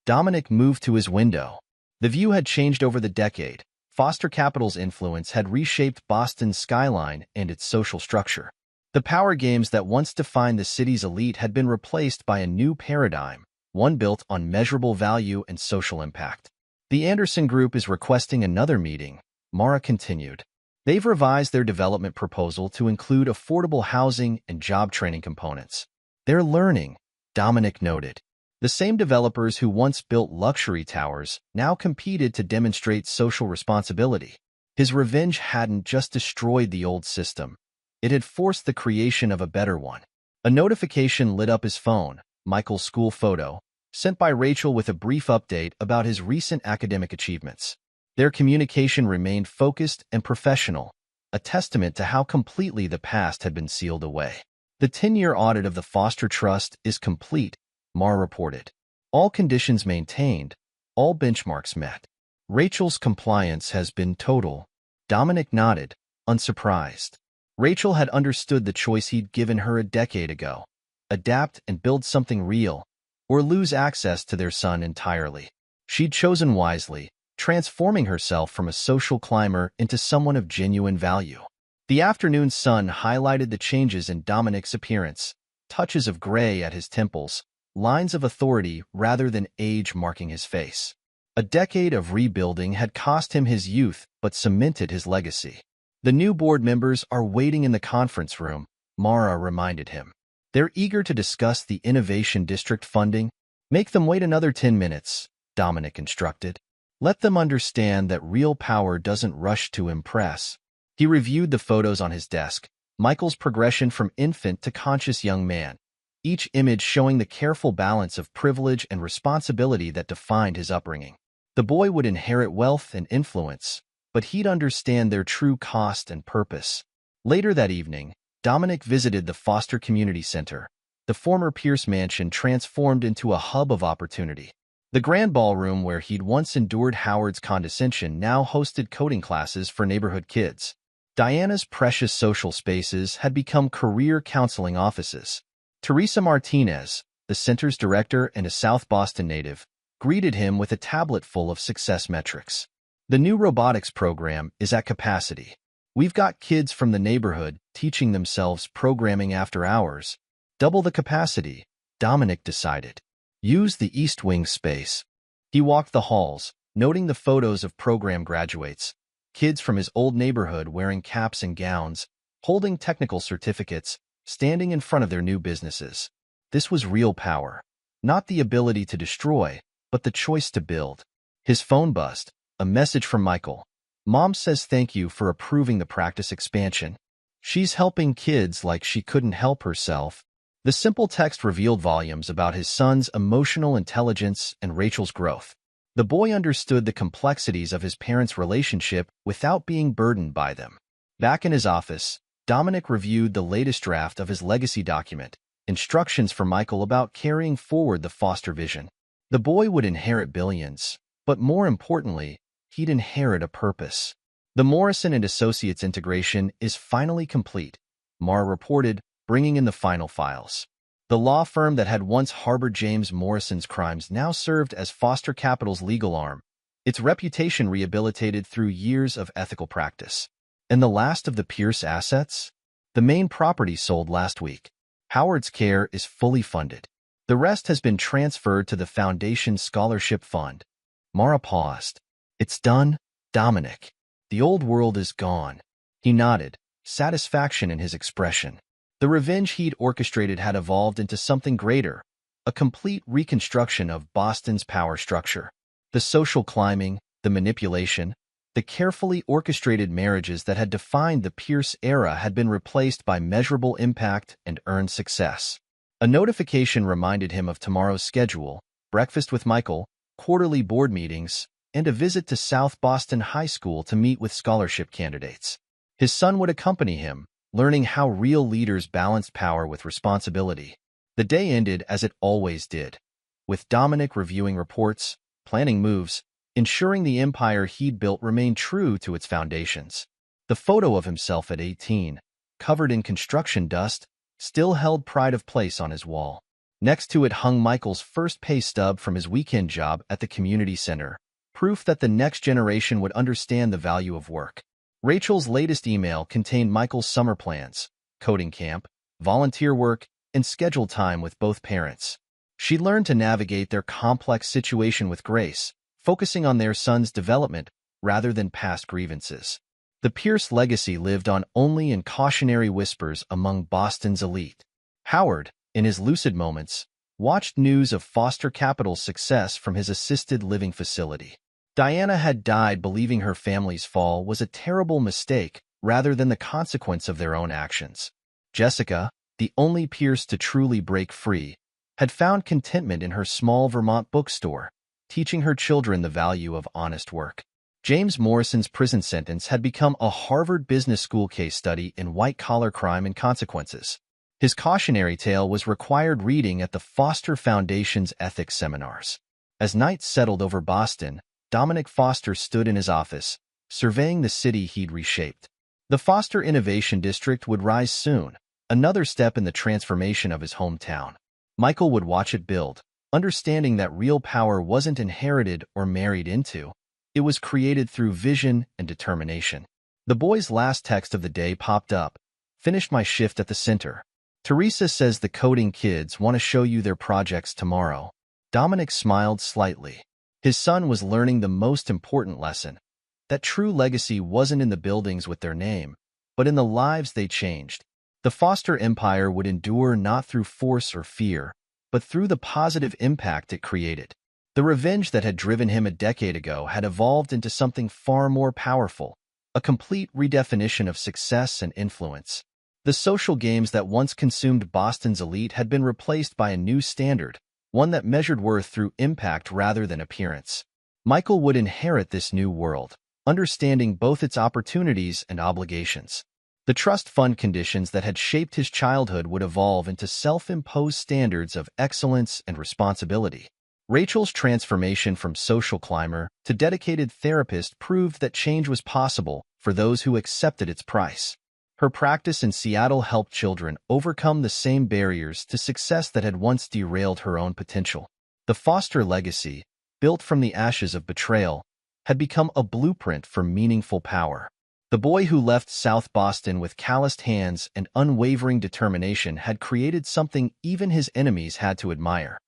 Dominic moved to his window. The view had changed over the decade. Foster Capital's influence had reshaped Boston's skyline and its social structure. The power games that once defined the city's elite had been replaced by a new paradigm, one built on measurable value and social impact. The Anderson Group is requesting another meeting, Mara continued. They've revised their development proposal to include affordable housing and job training components. They're learning, Dominic noted. The same developers who once built luxury towers now competed to demonstrate social responsibility. His revenge hadn't just destroyed the old system. It had forced the creation of a better one. A notification lit up his phone, Michael's school photo, sent by Rachel with a brief update about his recent academic achievements. Their communication remained focused and professional, a testament to how completely the past had been sealed away. The 10-year audit of the Foster Trust is complete, Mara reported. All conditions maintained, all benchmarks met. Rachel's compliance has been total. Dominic nodded, unsurprised. Rachel had understood the choice he'd given her a decade ago. Adapt and build something real, or lose access to their son entirely. She'd chosen wisely, transforming herself from a social climber into someone of genuine value. The afternoon sun highlighted the changes in Dominic's appearance, touches of gray at his temples, lines of authority rather than age marking his face. A decade of rebuilding had cost him his youth but cemented his legacy. The new board members are waiting in the conference room, Mara reminded him. They're eager to discuss the Innovation District funding. Make them wait another 10 minutes, Dominic instructed. Let them understand that real power doesn't rush to impress. He reviewed the photos on his desk, Michael's progression from infant to conscious young man, each image showing the careful balance of privilege and responsibility that defined his upbringing. The boy would inherit wealth and influence, but he'd understand their true cost and purpose. Later that evening, Dominic visited the Foster Community Center, the former Pierce mansion transformed into a hub of opportunity. The grand ballroom where he'd once endured Howard's condescension now hosted coding classes for neighborhood kids. Diana's precious social spaces had become career counseling offices. Teresa Martinez, the center's director and a South Boston native, greeted him with a tablet full of success metrics. The new robotics program is at capacity. We've got kids from the neighborhood teaching themselves programming after hours. Double the capacity, Dominic decided. Use the East Wing space. He walked the halls, noting the photos of program graduates, kids from his old neighborhood wearing caps and gowns, holding technical certificates, standing in front of their new businesses. This was real power. Not the ability to destroy, but the choice to build. His phone buzzed, a message from Michael. Mom says thank you for approving the practice expansion. She's helping kids like she couldn't help herself. The simple text revealed volumes about his son's emotional intelligence and Rachel's growth. The boy understood the complexities of his parents' relationship without being burdened by them. Back in his office, Dominic reviewed the latest draft of his legacy document, instructions for Michael about carrying forward the Foster vision. The boy would inherit billions, but more importantly, he'd inherit a purpose. The Morrison and Associates integration is finally complete, Mara reported, bringing in the final files. The law firm that had once harbored James Morrison's crimes now served as Foster Capital's legal arm, its reputation rehabilitated through years of ethical practice. And the last of the Pierce assets? The main property sold last week. Howard's care is fully funded. The rest has been transferred to the Foundation's scholarship fund. Mara paused. It's done, Dominic. The old world is gone. He nodded, satisfaction in his expression. The revenge he'd orchestrated had evolved into something greater, a complete reconstruction of Boston's power structure. The social climbing, the manipulation, the carefully orchestrated marriages that had defined the Pierce era had been replaced by measurable impact and earned success. A notification reminded him of tomorrow's schedule, breakfast with Michael, quarterly board meetings, and a visit to South Boston High School to meet with scholarship candidates. His son would accompany him, learning how real leaders balanced power with responsibility. The day ended as it always did, with Dominic reviewing reports, planning moves, ensuring the empire he'd built remained true to its foundations. The photo of himself at 18, covered in construction dust, still held pride of place on his wall. Next to it hung Michael's first pay stub from his weekend job at the community center, proof that the next generation would understand the value of work. Rachel's latest email contained Michael's summer plans, coding camp, volunteer work, and scheduled time with both parents. She learned to navigate their complex situation with grace, focusing on their son's development rather than past grievances. The Pierce legacy lived on only in cautionary whispers among Boston's elite. Howard, in his lucid moments, watched news of Foster Capital's success from his assisted living facility. Diana had died believing her family's fall was a terrible mistake rather than the consequence of their own actions. Jessica, the only Pierce to truly break free, had found contentment in her small Vermont bookstore, teaching her children the value of honest work. James Morrison's prison sentence had become a Harvard Business School case study in white-collar crime and consequences. His cautionary tale was required reading at the Foster Foundation's ethics seminars. As night settled over Boston, Dominic Foster stood in his office, surveying the city he'd reshaped. The Foster Innovation District would rise soon, another step in the transformation of his hometown. Michael would watch it build, understanding that real power wasn't inherited or married into. It was created through vision and determination. The boy's last text of the day popped up. Finished my shift at the center. Teresa says the coding kids want to show you their projects tomorrow. Dominic smiled slightly. His son was learning the most important lesson, that true legacy wasn't in the buildings with their name, but in the lives they changed. The Foster empire would endure not through force or fear, but through the positive impact it created. The revenge that had driven him a decade ago had evolved into something far more powerful, a complete redefinition of success and influence. The social games that once consumed Boston's elite had been replaced by a new standard, one that measured worth through impact rather than appearance. Michael would inherit this new world, understanding both its opportunities and obligations. The trust fund conditions that had shaped his childhood would evolve into self-imposed standards of excellence and responsibility. Rachel's transformation from social climber to dedicated therapist proved that change was possible for those who accepted its price. Her practice in Seattle helped children overcome the same barriers to success that had once derailed her own potential. The Foster legacy, built from the ashes of betrayal, had become a blueprint for meaningful power. The boy who left South Boston with calloused hands and unwavering determination had created something even his enemies had to admire.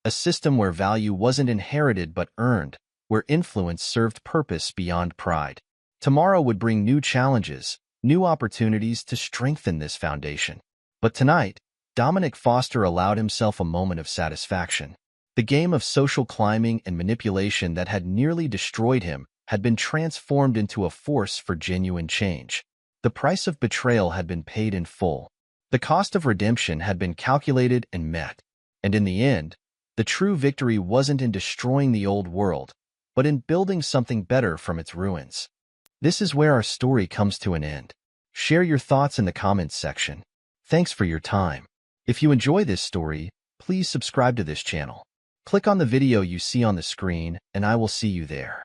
A system where value wasn't inherited but earned, where influence served purpose beyond pride. Tomorrow would bring new challenges, new opportunities to strengthen this foundation. But tonight, Dominic Foster allowed himself a moment of satisfaction. The game of social climbing and manipulation that had nearly destroyed him had been transformed into a force for genuine change. The price of betrayal had been paid in full. The cost of redemption had been calculated and met. And in the end, the true victory wasn't in destroying the old world, but in building something better from its ruins. This is where our story comes to an end. Share your thoughts in the comments section. Thanks for your time. If you enjoy this story, please subscribe to this channel. Click on the video you see on the screen, and I will see you there.